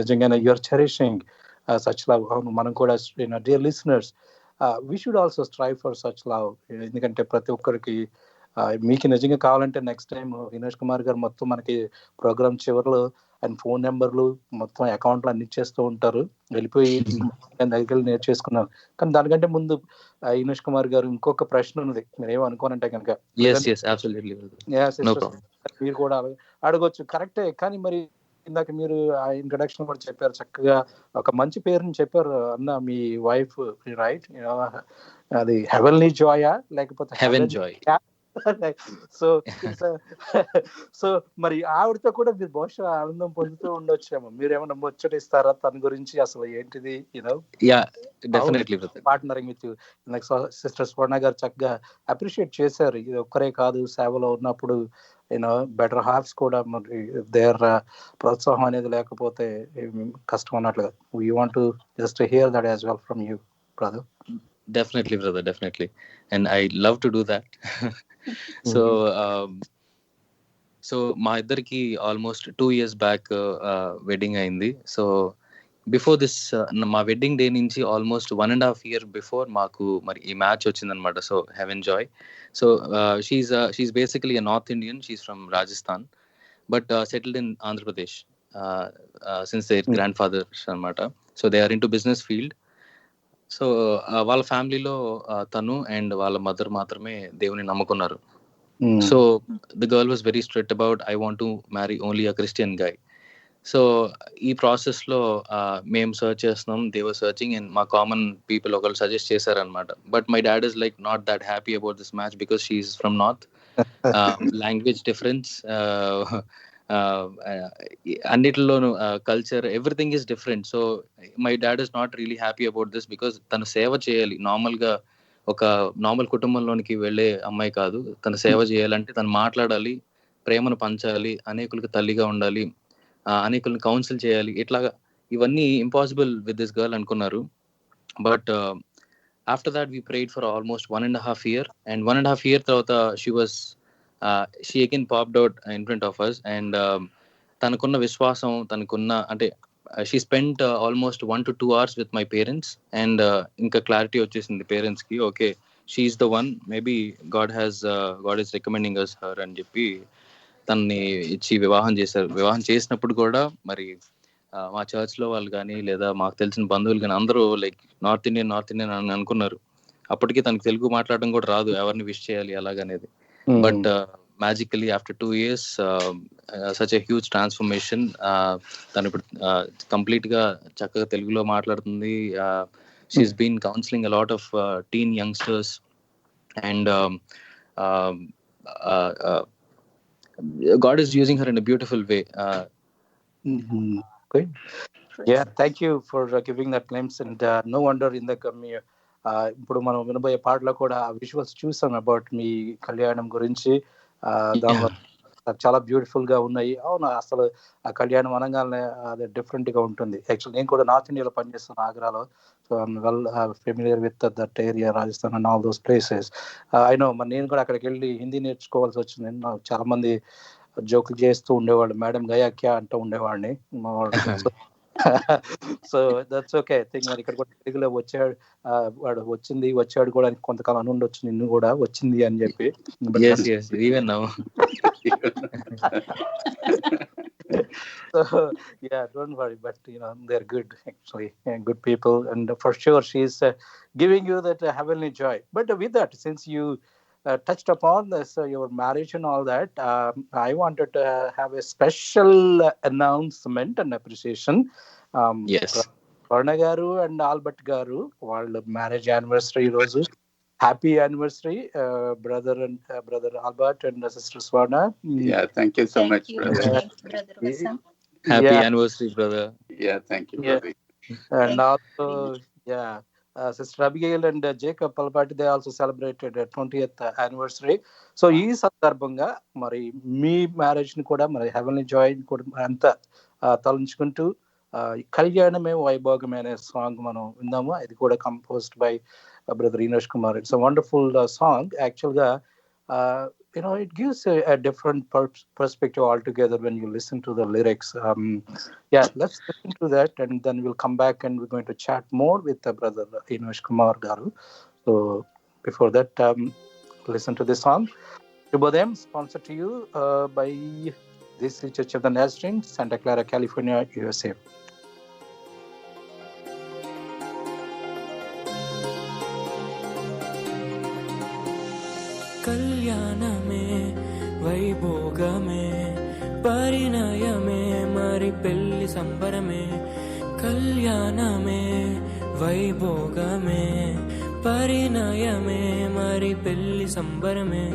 నిజంగానే యూఆర్ చెరిషింగ్ such love. మనం కూడా dear listeners, we should also strive for such love. ఎందుకంటే ప్రతి ఒక్కరికి మీకు నిజంగా కావాలంటే నెక్స్ట్ టైం వినోష్ కుమార్ గారు మొత్తం మనకి ప్రోగ్రామ్ చివరిలో ఆయన ఫోన్ నెంబర్లు మొత్తం అకౌంట్లు అన్ని ఇచ్చేస్తూ ఉంటారు. వెళ్ళిపోయి దగ్గర నేర్చేసుకున్నాను. కానీ దానికంటే ముందు వినోష్ కుమార్ గారు ఇంకొక ప్రశ్న ఉంది, మీరు ఏమనుకోనంటే కనుక మీరు కూడా అడగొచ్చు. కరెక్టే, కానీ మరి ఇందాక మీరు ఆ ఇంట్రడక్షన్ కూడా చెప్పారు, చక్కగా ఒక మంచి పేరుని చెప్పారు అన్న మీ వైఫ్, రైట్? అది హెవెన్లీ జాయా లేకపోతే హెవెన్ జాయ్? సో మరి ఆవిడతో కూడా మీరు బహుశా ఆనందం పొందుతూ ఉండొచ్చేమో. మీరు ఏమైనా ముచ్చటిస్తారా తన గురించి? అసలు ఏంటిది పార్ట్నరింగ్ విత్ సిస్టర్ స్వర్ణ గారు చక్కగా అప్రిషియేట్ చేశారు. ఇది ఒక్కరే కాదు, సేవలో ఉన్నప్పుడు బెటర్ హార్ట్స్ కూడా మరి దేర్ ప్రోత్సాహం అనేది లేకపోతే కష్టం అన్నట్లుగా. We want to just hear that as well from you, brother. Definitely, brother, definitely. And I love to do that. So మా ఇద్దరికి ఆల్మోస్ట్ 2 years బ్యాక్ వెడ్డింగ్ అయింది. సో బిఫోర్ దిస్ మా వెడ్డింగ్ డే నుంచి ఆల్మోస్ట్ 1.5 year బిఫోర్ మాకు మరి ఈ match వచ్చిందనమాట. So heaven joy. So she's basically a North Indian. She's from Rajasthan but settled in Andhra Pradesh since their grandfathers అనమాట. So they are into business field. So వాళ్ళ ఫ్యామిలీలో తను and వాళ్ళ mother మాత్రమే దేవుని నమ్ముకున్నారు. So the girl was very strict about I want to marry only a Christian guy. So ఈ process లో మేము సర్చ్ చేస్తున్నాం, దే వర్ సర్చింగ్, అండ్ మా కామన్ పీపుల్ ఒకళ్ళు సజెస్ట్ చేశారనమాట. But my dad is like not that happy about this match because she is from north. Language difference, అన్నిటిలోనూ culture, everything is different. So my dad is not really happy about this because తను సేవ చేయాలి. నార్మల్గా ఒక normal కుటుంబంలోనికి వెళ్ళే అమ్మాయి కాదు. తను సేవ చేయాలంటే తను మాట్లాడాలి, ప్రేమను పంచాలి, అనేకులకు తల్లిగా ఉండాలి, అనేకులను కౌన్సిల్ చేయాలి. ఇట్లాగా ఇవన్నీ ఇంపాసిబుల్ విత్ దిస్ గర్ల్ అనుకున్నారు. But after that we prayed for almost 1.5 year. And 1.5 year తర్వాత she again popped out in front of us. And తనకున్న విశ్వాసం, తనకున్న అంటే she spent almost 1 to 2 hours with my parents. And ఇంకా clarity వచ్చేసింది parents కి, okay she is the one, maybe God is recommending us her అని చెప్పి తనని ఇచ్చి వివాహం చేశారు. వివాహం చేసినప్పుడు కూడా మరి మా చర్చ్ లో వాళ్ళు కానీ లేదా మాకు తెలిసిన బంధువులు కానీ అందరూ లైక్ నార్త్ ఇండియన్ అని అనుకున్నారు. అప్పటికి తనకు తెలుగు మాట్లాడడం కూడా రాదు, ఎవరిని విష్ చేయాలి అలాగనేది. But magically after 2 years such a huge transformation. తను ఇప్పుడు కంప్లీట్ గా చక్కగా తెలుగులో మాట్లాడుతుంది. she's been counseling a lot of teen youngsters and God is using her in a beautiful way. Good. Yeah, thank you for giving that glimpse. And no wonder in the ఇప్పుడు మనం వినబోయే పాటలో కూడా visuals చూసాం about me కళ్యాణం గురించి. దానిలో చాలా బ్యూటిఫుల్ గా ఉన్నాయి. అవును, అసలు ఆ కళ్యాణం అనగానే అది డిఫరెంట్ గా ఉంటుంది. యాక్చువల్ నేను కూడా నార్త్ ఇండియాలో పనిచేస్తాను, ఆగ్రాలో. So well familiar with that area, Rajasthan and all those places. అయినో మరి నేను కూడా అక్కడికి వెళ్ళి హిందీ నేర్చుకోవాల్సి వచ్చింది. నాకు చాలా మంది జోకులు చేస్తూ ఉండేవాళ్ళు, మేడం గయా క్యా అంటూ ఉండేవాడిని మా వాళ్ళు. So that's okay. I think మరి ఇక్కడ కూడా తెలుగులో వచ్చాడు, వాడు వచ్చాడు కూడా అని కొంతకాలం అని ఉండొచ్చు, నిన్ను కూడా వచ్చింది అని చెప్పి. So yeah, don't worry, but they're good actually, good people, and for sure she's giving you that heavenly joy. But with that, since you touched upon this, your marriage and all that, I wanted to have a special announcement and appreciation. Yes. Varna garu and Albert garu, వాళ్ళ marriage anniversary రోజు. Happy anniversary brother Albert and sister Swarna. Yeah, thank you so much, brother. Thanks, brother Vasam. Happy anniversary, brother. Yeah, thank you, brother. And also sister Abigail and Jacob Palpati, they also celebrated 20th anniversary. So ఈ సందర్భంగా మరి మీ marriage ని కూడా మరి heavenly Joy కూడా అంతా తలంచుకుంటూ కళ్యాణమే వైభోగమే అనే సాంగ్ మనం విందాము. ఇది కూడా composed by brother Enosh Kumar. It's a wonderful song. Actually, it gives a different perspective altogether when you listen to the lyrics. Let's listen to that, and then we'll come back and we're going to chat more with brother Enosh Kumar garu. So before that, listen to this song. Shubhodayam, sponsored to you by this Church of the Nazarene, Santa Clara, California, USA. కళ్యాణమే వైభోగమే పరిణయమే మరి పెళ్లి సంబరమే. కళ్యాణమే వైభోగమే పరిణయమే మరి పెళ్లి సంబరమే.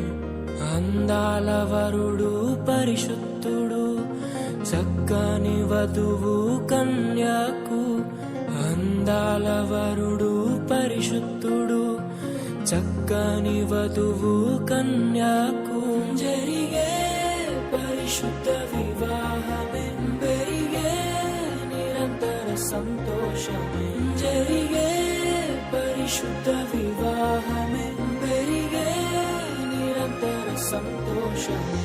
అందాల వరుడు పరిశుద్ధుడు, చక్కని వధువు కన్యాకు. అందాల వరుడు పరిశుద్ధుడు, చక్కని వధువు కన్యాకు. జరిగే పరిశుద్ధ వివాహమే, పెరిగే నిరంతర సంతోషమే. జరిగే పరిశుద్ధ వివాహమే, పెరిగే నిరంతర సంతోషమే.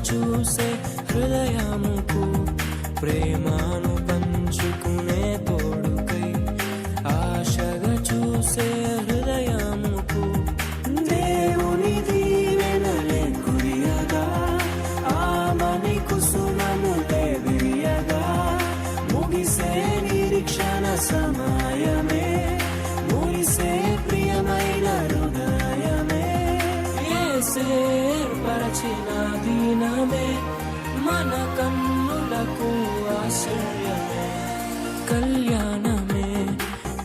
చూసే హృదయముకు, ప్రేమను పంచుకునే తోడుకై ఆశగా చూసే హృదయముకు. దేవుని దీవెనలే కురియగా, ఆమని కుసుమములే విరియగా. ముగిసే నిరీక్షణ సమయమే, ముగిసే ప్రియమైన హృదయమే. యేసే పరచిన దీనమే, మన కన్నులకు ఆశ్చర్యమే. కళ్యాణమే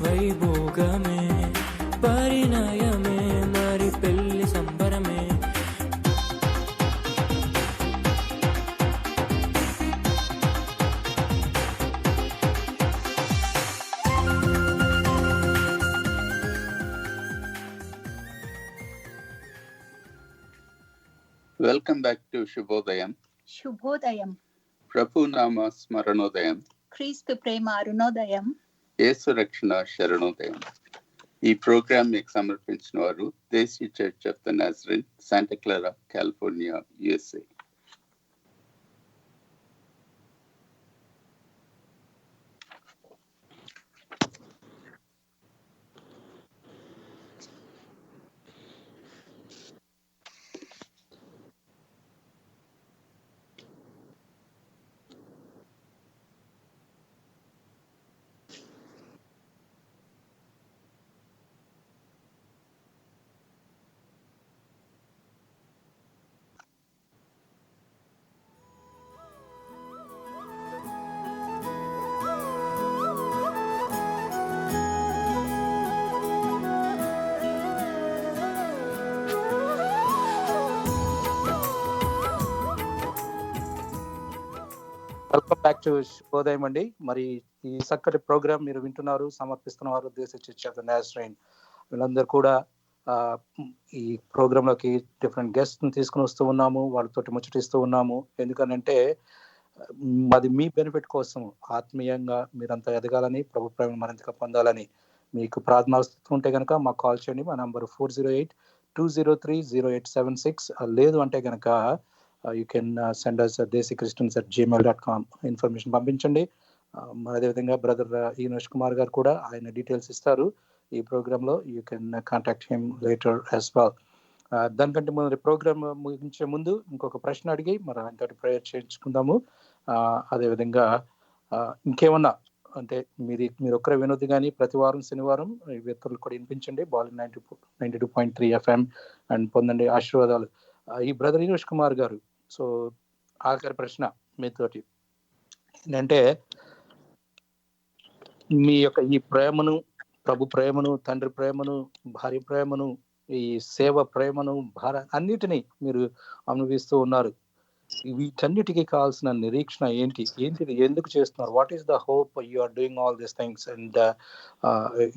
వైభోగమే పరిణయమే మరి పెళ్లి సంబరమే. వెల్కమ్ బ్యాక్ టు శుభోదయం. శుభోదయం. ప్రభు నామ స్మరణోదయం. క్రీస్తు ప్రేమ అరుణోదయం. యేసు రక్షణ శరణోదయం. ఈ ప్రోగ్రామ్ మీకు సమర్పించిన వారు Desi church of the Nazarene, Santa Clara, California, USA. Welcome back to శుభోదయం అండి. మరి ఈ చక్కటి ప్రోగ్రామ్ మీరు వింటున్నారు, సమర్పిస్తున్నవారు Desi church of the Nazarene. వీళ్ళందరూ కూడా ఈ ప్రోగ్రామ్ లోకి డిఫరెంట్ గెస్ట్ తీసుకుని వస్తూ ఉన్నాము, వాళ్ళతోటి ముచ్చటిస్తూ ఉన్నాము. ఎందుకనంటే అది మీ బెనిఫిట్ కోసం, ఆత్మీయంగా మీరంతా ఎదగాలని, ప్రభు ప్రేమ మరింతగా పొందాలని. మీకు ప్రార్థన అవసరం ఉంటే కనుక మాకు కాల్ చేయండి. మా నంబర్ 408-203-0876. లేదు అంటే కనుక you can send us desichristians@gmail.com information పంపించండి. అదేవిధంగా బ్రదర్ ఈనోష్ కుమార్ గారు కూడా ఆయన డీటెయిల్స్ ఇస్తారు ఈ ప్రోగ్రాంలో. You can contact him later as well. దానికంటే ముందు ప్రోగ్రామ్ ముగించే ముందు ఇంకొక ప్రశ్న అడిగి మరి ఆయనతో ప్రేయర్ చేయించుకుందాము. అదేవిధంగా ఇంకేమన్నా అంటే మీరు ఒక్కరే వినొద్దు, కానీ ప్రతి వారం శనివారం ఇతరులు కూడా వినిపించండి. బాల్ 92.3 FM అండ్ పొందండి ఆశీర్వాదాలు. ఈ బ్రదర్ ఈనోష్ కుమార్ గారు, సో ఆఖరి ప్రశ్న మీతోటి ఏంటంటే, మీ యొక్క ఈ ప్రేమను, ప్రభు ప్రేమను, తండ్రి ప్రేమను, భార్య ప్రేమను, ఈ సేవ ప్రేమను, అన్నిటినీ మీరు అనుభవిస్తూ ఉన్నారు. వీటన్నిటికీ కావాల్సిన నిరీక్షణ ఏంటిది, ఎందుకు చేస్తున్నారు? What is the hope you are doing all these things and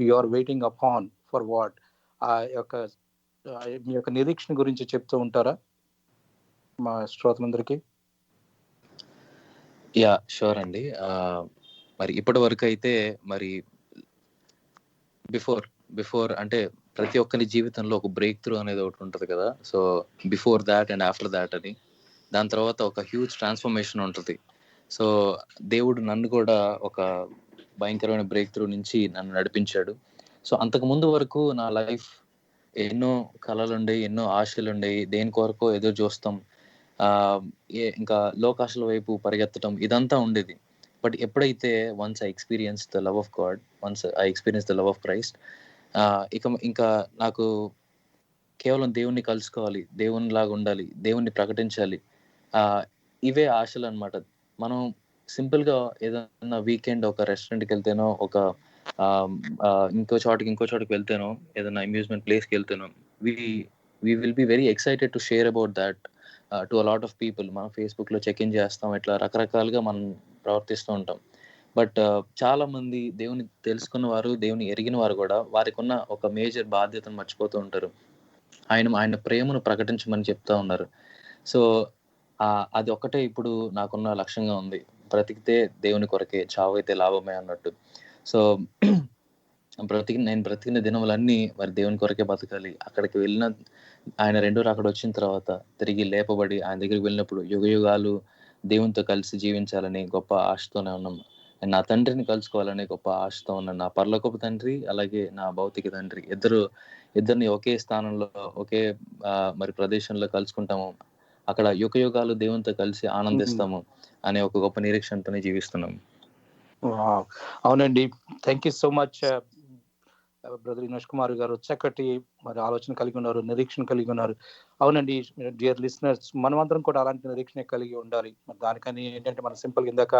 you are waiting upon for what? మీ యొక్క నిరీక్షణ గురించి చెప్తూ ఉంటారా మా శ్రోతలందరికీ? యా, షూర్ అండి. మరి ఇప్పటి వరకు అయితే మరి బిఫోర్ అంటే ప్రతి ఒక్కరి జీవితంలో ఒక బ్రేక్ త్రూ అనేది ఒకటి ఉంటుంది కదా. So before that and after that అని, దాని తర్వాత ఒక హ్యూజ్ ట్రాన్స్ఫర్మేషన్ ఉంటుంది. సో దేవుడు నన్ను కూడా ఒక భయంకరమైన బ్రేక్ త్రూ నుంచి నన్ను నడిపించాడు. సో అంతకు ముందు వరకు నా లైఫ్ ఎన్నో కళలుండేవి, ఎన్నో ఆశలుండేవి, దేని కొరకు ఎదురు చూస్తాం, ఇంకా లోకాశల వైపు పరిగెత్తడం, ఇదంతా ఉండేది. బట్ ఎప్పుడైతే once I experience the love of God, once I experience the love of Christ, ఇంకా నాకు కేవలం దేవుణ్ణి కలుసుకోవాలి, దేవుని లాగా ఉండాలి, దేవుణ్ణి ప్రకటించాలి, ఇవే ఆశలు అనమాట. మనం సింపుల్గా ఏదైనా వీకెండ్ ఒక రెస్టారెంట్కి వెళ్తేనో, ఒక ఇంకో చోటుకి వెళ్తేనో, ఏదైనా అమ్యూజ్మెంట్ ప్లేస్కి వెళ్తేనో, we will be very excited to share about that to a lot of people. మనం ఫేస్బుక్లో చెక్ ఇన్ చేస్తాం, ఇట్లా రకరకాలుగా మనం ప్రవర్తిస్తూ ఉంటాం. బట్ చాలా మంది దేవుని తెలుసుకున్న వారు, దేవుని ఎరిగిన వారు కూడా వారికి ఉన్న ఒక మేజర్ బాధ్యతను మర్చిపోతూ ఉంటారు. ఆయన ప్రేమను ప్రకటించమని చెప్తా ఉన్నారు. సో అది ఒక్కటే ఇప్పుడు నాకున్న లక్ష్యంగా ఉంది. బ్రతికితే దేవుని కొరకే, చావైతే లాభమే అన్నట్టు. సో నేను బ్రతికిన దినములన్నీ మరి దేవుని కొరకే బతకాలి. అక్కడికి వెళ్ళిన ఆయన రెండో రాకడ వచ్చిన తర్వాత తిరిగి లేపబడి ఆయన దగ్గరికి వెళ్ళినప్పుడు యుగయుగాలు దేవునితో కలిసి జీవించాలని గొప్ప ఆశతోనే ఉన్నాం. నా తండ్రిని కలుసుకోవాలనే గొప్ప ఆశతో ఉన్నాను. నా పరలోకపు తండ్రి, అలాగే నా భౌతిక తండ్రి, ఇద్దరిని ఒకే స్థానంలో, ఒకే మరి ప్రదేశంలో కలుసుకుంటాము. అక్కడ యుగయుగాలు దేవునితో కలిసి ఆనందిస్తాము అనే ఒక గొప్ప నిరీక్షణతోనే జీవిస్తున్నాం. అవునండి, thank you so much brother Enosh Kumar garu. చక్కటి మరి ఆలోచన కలిగి ఉన్నారు, నిరీక్షణ కలిగి ఉన్నారు. అవునండి డియర్ లిసనర్స్, మనమందరం కూడా అలాంటి నిరీక్షణ కలిగి ఉండాలి. మరి దానికని ఏంటంటే మన సింపుల్గా ఇందాక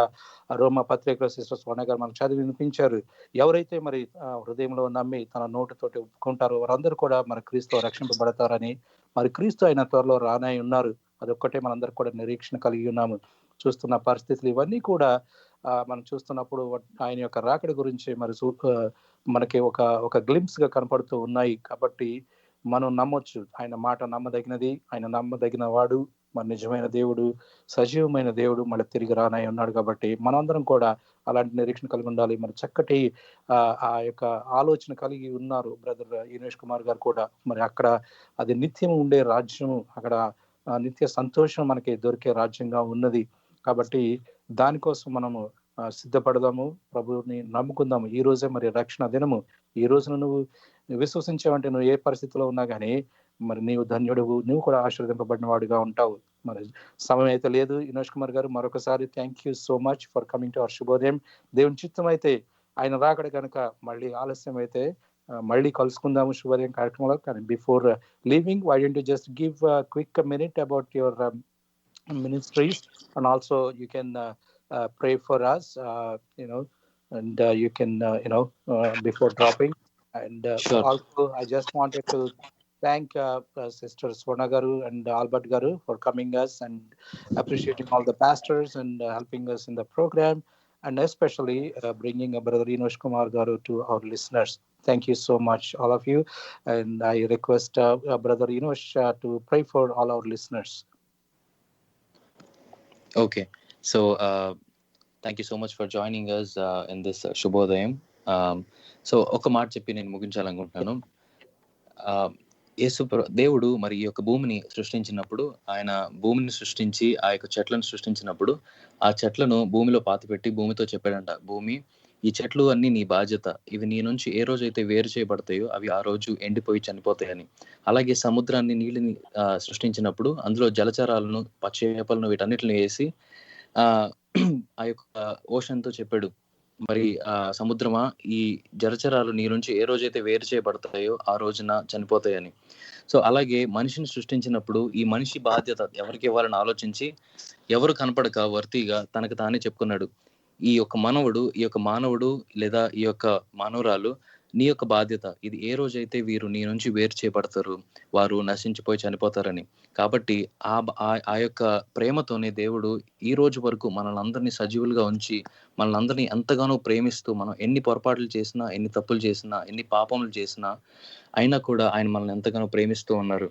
రోమా పత్రికలో సిస్టర్ సోనా గారు మనకు చదివి వినిపించారు. ఎవరైతే మరి హృదయంలో నమ్మి తన నోటితోటి ఒప్పుకుంటారో వారందరూ కూడా మరి క్రీస్తు రక్షింపబడతారని, మరి క్రీస్తు ఆయన త్వరలో రానై ఉన్నారు. అదొక్కటే మనందరూ కూడా నిరీక్షణ కలిగి ఉన్నాము. చూస్తున్న పరిస్థితులు ఇవన్నీ కూడా మనం చూస్తున్నప్పుడు ఆయన యొక్క రాకడ గురించి మరి మనకి ఒక గ్లింప్స్ గా కనపడుతూ ఉన్నాయి. కాబట్టి మనం నమ్మొచ్చు. ఆయన మాట నమ్మదగినది, ఆయన నమ్మదగిన వాడు, మన నిజమైన దేవుడు, సజీవమైన దేవుడు, మళ్ళీ తిరిగి రానై ఉన్నాడు. కాబట్టి మనందరం కూడా అలాంటి నిరీక్షణ కలిగి ఉండాలి. మరి చక్కటి ఆ యొక్క ఆలోచన కలిగి ఉన్నారు బ్రదర్ యూనేష్ కుమార్ గారు కూడా. మరి అక్కడ అది నిత్యం ఉండే రాజ్యం, అక్కడ నిత్య సంతోషం మనకి దొరికే రాజ్యంగా ఉన్నది. కాబట్టి దానికోసం మనము సిద్ధపడదాము, ప్రభువుని నమ్ముకుందాము. ఈ రోజే మరి రక్షణ దినము. ఈ రోజున నువ్వు విశ్వసించావంటే నువ్వు ఏ పరిస్థితిలో ఉన్నా కానీ మరి నీవు ధన్యుడువు, నువ్వు కూడా ఆశీర్వదింపబడిన వాడుగా ఉంటావు. మరి సమయం అయితే లేదు. యూనేష్ కుమార్ గారు మరొకసారి thank you so much for coming to our శుభోదయం. దేవుని చిత్తం అయితే ఆయన రాకడ కనుక మళ్ళీ ఆలస్యం అయితే మళ్ళీ కలుసుకుందాము శుభోదయం కార్యక్రమంలో. కానీ before leaving, why don't you just give quick minute about your ministries, and also you can pray for us, and you can before dropping, and Sure. Also I just wanted to thank Sister Swarna Garu and Albert Garu for coming us and appreciating all the pastors and helping us in the program, and especially bringing Brother Enosh Kumar Garu to our listeners. Thank you so much, all of you, and I request Brother Enosh to pray for all our listeners. Okay, so thank you so much for joining us in this Shubhodayam. So ఒక మాట చెప్పి నేను ముగించాలనుకుంటున్నాను. దేవుడు మరి ఈ యొక్క భూమిని సృష్టించినప్పుడు, ఆయన భూమిని సృష్టించి ఆ యొక్క చెట్లను సృష్టించినప్పుడు ఆ చెట్లను భూమిలో పాతిపెట్టి భూమితో చెప్పాడంట, భూమి ఈ చెట్లు అన్ని నీ బాధ్యత, ఇవి నీ నుంచి ఏ రోజైతే వేరు చేయబడతాయో అవి ఆ రోజు ఎండిపోయి చనిపోతాయని. అలాగే సముద్రాన్ని, నీళ్ళని సృష్టించినప్పుడు అందులో జలచరాలను, పక్షేపలను, వీటన్నిటిని వేసి ఆ యొక్క ఓషన్తో చెప్పాడు, మరి సముద్రమా ఈ జలచరాలు నీ నుంచి ఏ రోజైతే వేరు చేయబడతాయో ఆ రోజున చనిపోతాయని. సో అలాగే మనిషిని సృష్టించినప్పుడు ఈ మనిషి బాధ్యత ఎవరికి ఇవ్వాలని ఆలోచించి ఎవరు కనపడక వర్తిగా తనకు తానే చెప్పుకున్నాడు, ఈ యొక్క మానవుడు లేదా ఈ యొక్క మానవురాలు నీ యొక్క బాధ్యత, ఇది ఏ రోజైతే వీరు నీ నుంచి వేరు చేయబడతారు వారు నశించిపోయి చనిపోతారని. కాబట్టి ఆ యొక్క ప్రేమతోనే దేవుడు ఈ రోజు వరకు మనల్ని అందరినీ సజీవులుగా ఉంచి మనల్ని అందరినీ ఎంతగానో ప్రేమిస్తూ, మనం ఎన్ని పొరపాట్లు చేసినా, ఎన్ని తప్పులు చేసినా, ఎన్ని పాపములు చేసినా అయినా కూడా ఆయన మనల్ని ఎంతగానో ప్రేమిస్తూ ఉన్నారు.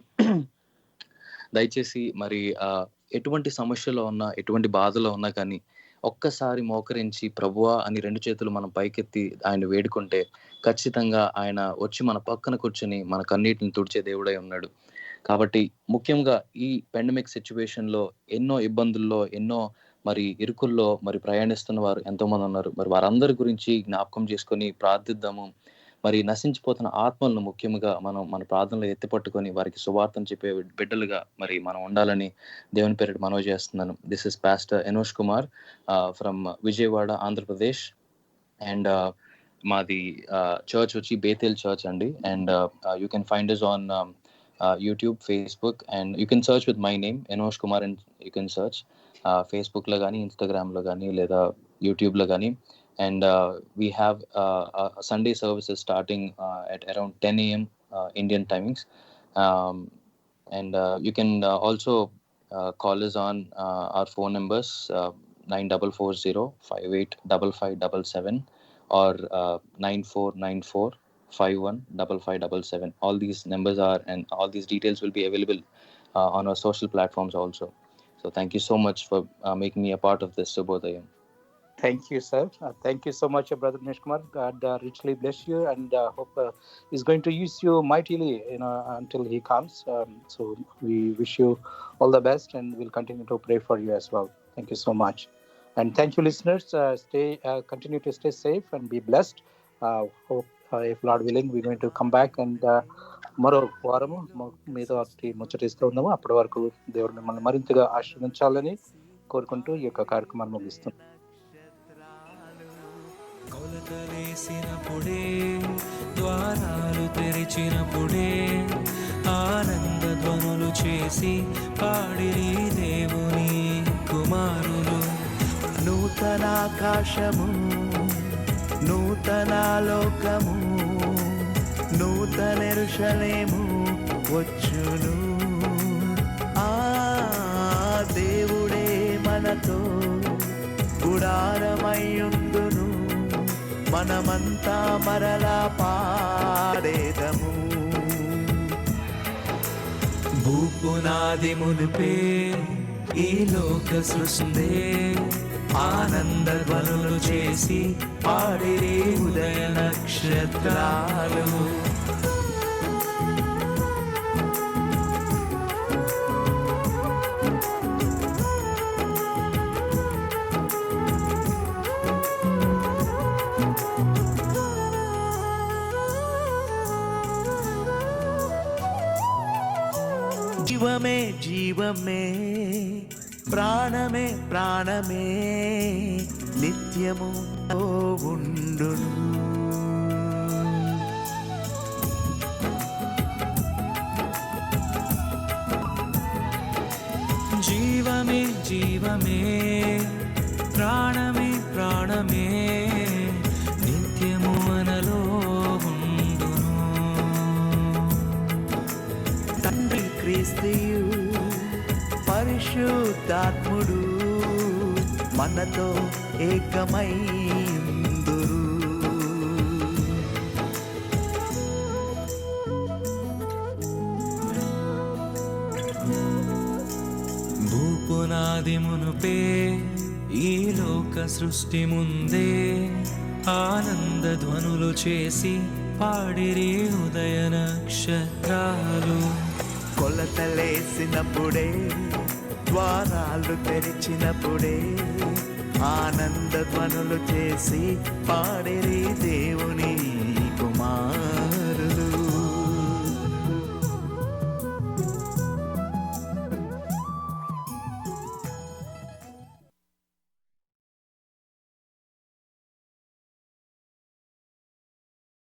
దయచేసి మరి ఎటువంటి సమస్యలో ఉన్నా, ఎటువంటి బాధలో ఉన్నా కానీ ఒక్కసారి మోకరించి ప్రభువా అని 2 చేతులు మనం పైకెత్తి ఆయన వేడుకుంటే ఖచ్చితంగా ఆయన వచ్చి మన పక్కన కూర్చొని మన కన్నీటిని తుడిచే దేవుడై ఉన్నాడు. కాబట్టి ముఖ్యంగా ఈ పాండమిక్ సిచ్యువేషన్ లో ఎన్నో ఇబ్బందుల్లో, ఎన్నో మరి ఇరుకుల్లో మరి ప్రయాణిస్తున్న వారు ఎంతో మంది ఉన్నారు. మరి వారందరి గురించి జ్ఞాపకం చేసుకొని ప్రార్థిద్దాము. మరి నశించిపోతున్న ఆత్మలను ముఖ్యంగా మనం మన ప్రార్థనలో ఎత్తిపట్టుకొని వారికి సువార్తను చెప్పే బిడ్డలుగా మరి మనం ఉండాలని దేవుని పేరిట మనవి చేస్తున్నాను. This is pastor Enosh Kumar from Vijayawada, Andhra Pradesh. And మాది చర్చ్ వచ్చి బేతేల్ చర్చ్ అండి. And you can find us on YouTube, Facebook, and you can search with my name Enosh Kumar, and you can search ఫేస్బుక్లో కానీ, ఇన్స్టాగ్రామ్లో కానీ, లేదా యూట్యూబ్లో కానీ. And we have Sunday services starting at around 10 a.m. Indian timings. And you can also call us on our phone numbers 9440585577 or 9494515577. All these numbers are, and all these details will be available on our social platforms also. So thank you so much for making me a part of this Shubhodayam. Thank you, sir. Thank you so much, Brother Enosh Kumar. God richly bless you, and hope He's going to use you mightily, until He comes. So we wish you all the best, and we'll continue to pray for you as well. Thank you so much, and thank you, listeners. Continue to stay safe and be blessed. Hope, if Lord willing, we're going to come back and మరో వారము మీతో ముచ్చటిస్తూ ఉన్నాము. అప్పటి వరకు దేవుడు మిమ్మల్ని మరింతగా ఆశీర్వదించాలని కోరుకుంటూ ఈ యొక్క కార్యక్రమాన్ని ముగిస్తున్నాం. కొలతలేసినప్పుడే, ద్వారాలు తెరిచినప్పుడే, ఆనంద ధ్వనులు చేసి పాడిరి దేవుని కుమారులు. నూతనాకాశము, నూతన లోకము, నూతన యెరూషలేము వచ్చును. ఆ దేవుడే మనతో గుడారమయ్యుండును. మనమంతా మరలా పాడేదము. భూపునాది మునిపే ఈ లోక సృష్టి ఆనంద ధ్వనులు చేసి పాడిరే ఉదయ నక్షత్రాలు. జీవమే జీవమే ప్రాణమే ప్రాణమే నిత్యము ఉండును. జీవమే జీవమే ప్రాణమే ప్రాణమే నిత్యము మనలో ఉండును. తండ్రి క్రీస్తు పరిశుద్ధాత్ముడు మనతో ఏకమైందురు. భూపునాది మునుపే ఈ లోక సృష్టి ముందే ఆనంద ధ్వనులు చేసి పాడిరే ఉదయ నక్షత్రాలు. కొలతలేసినప్పుడే ద్వారాలు తెరిచినప్పుడే ఆనంద ధ్వనులు చేసి పాడిరి దేవుని కుమార్.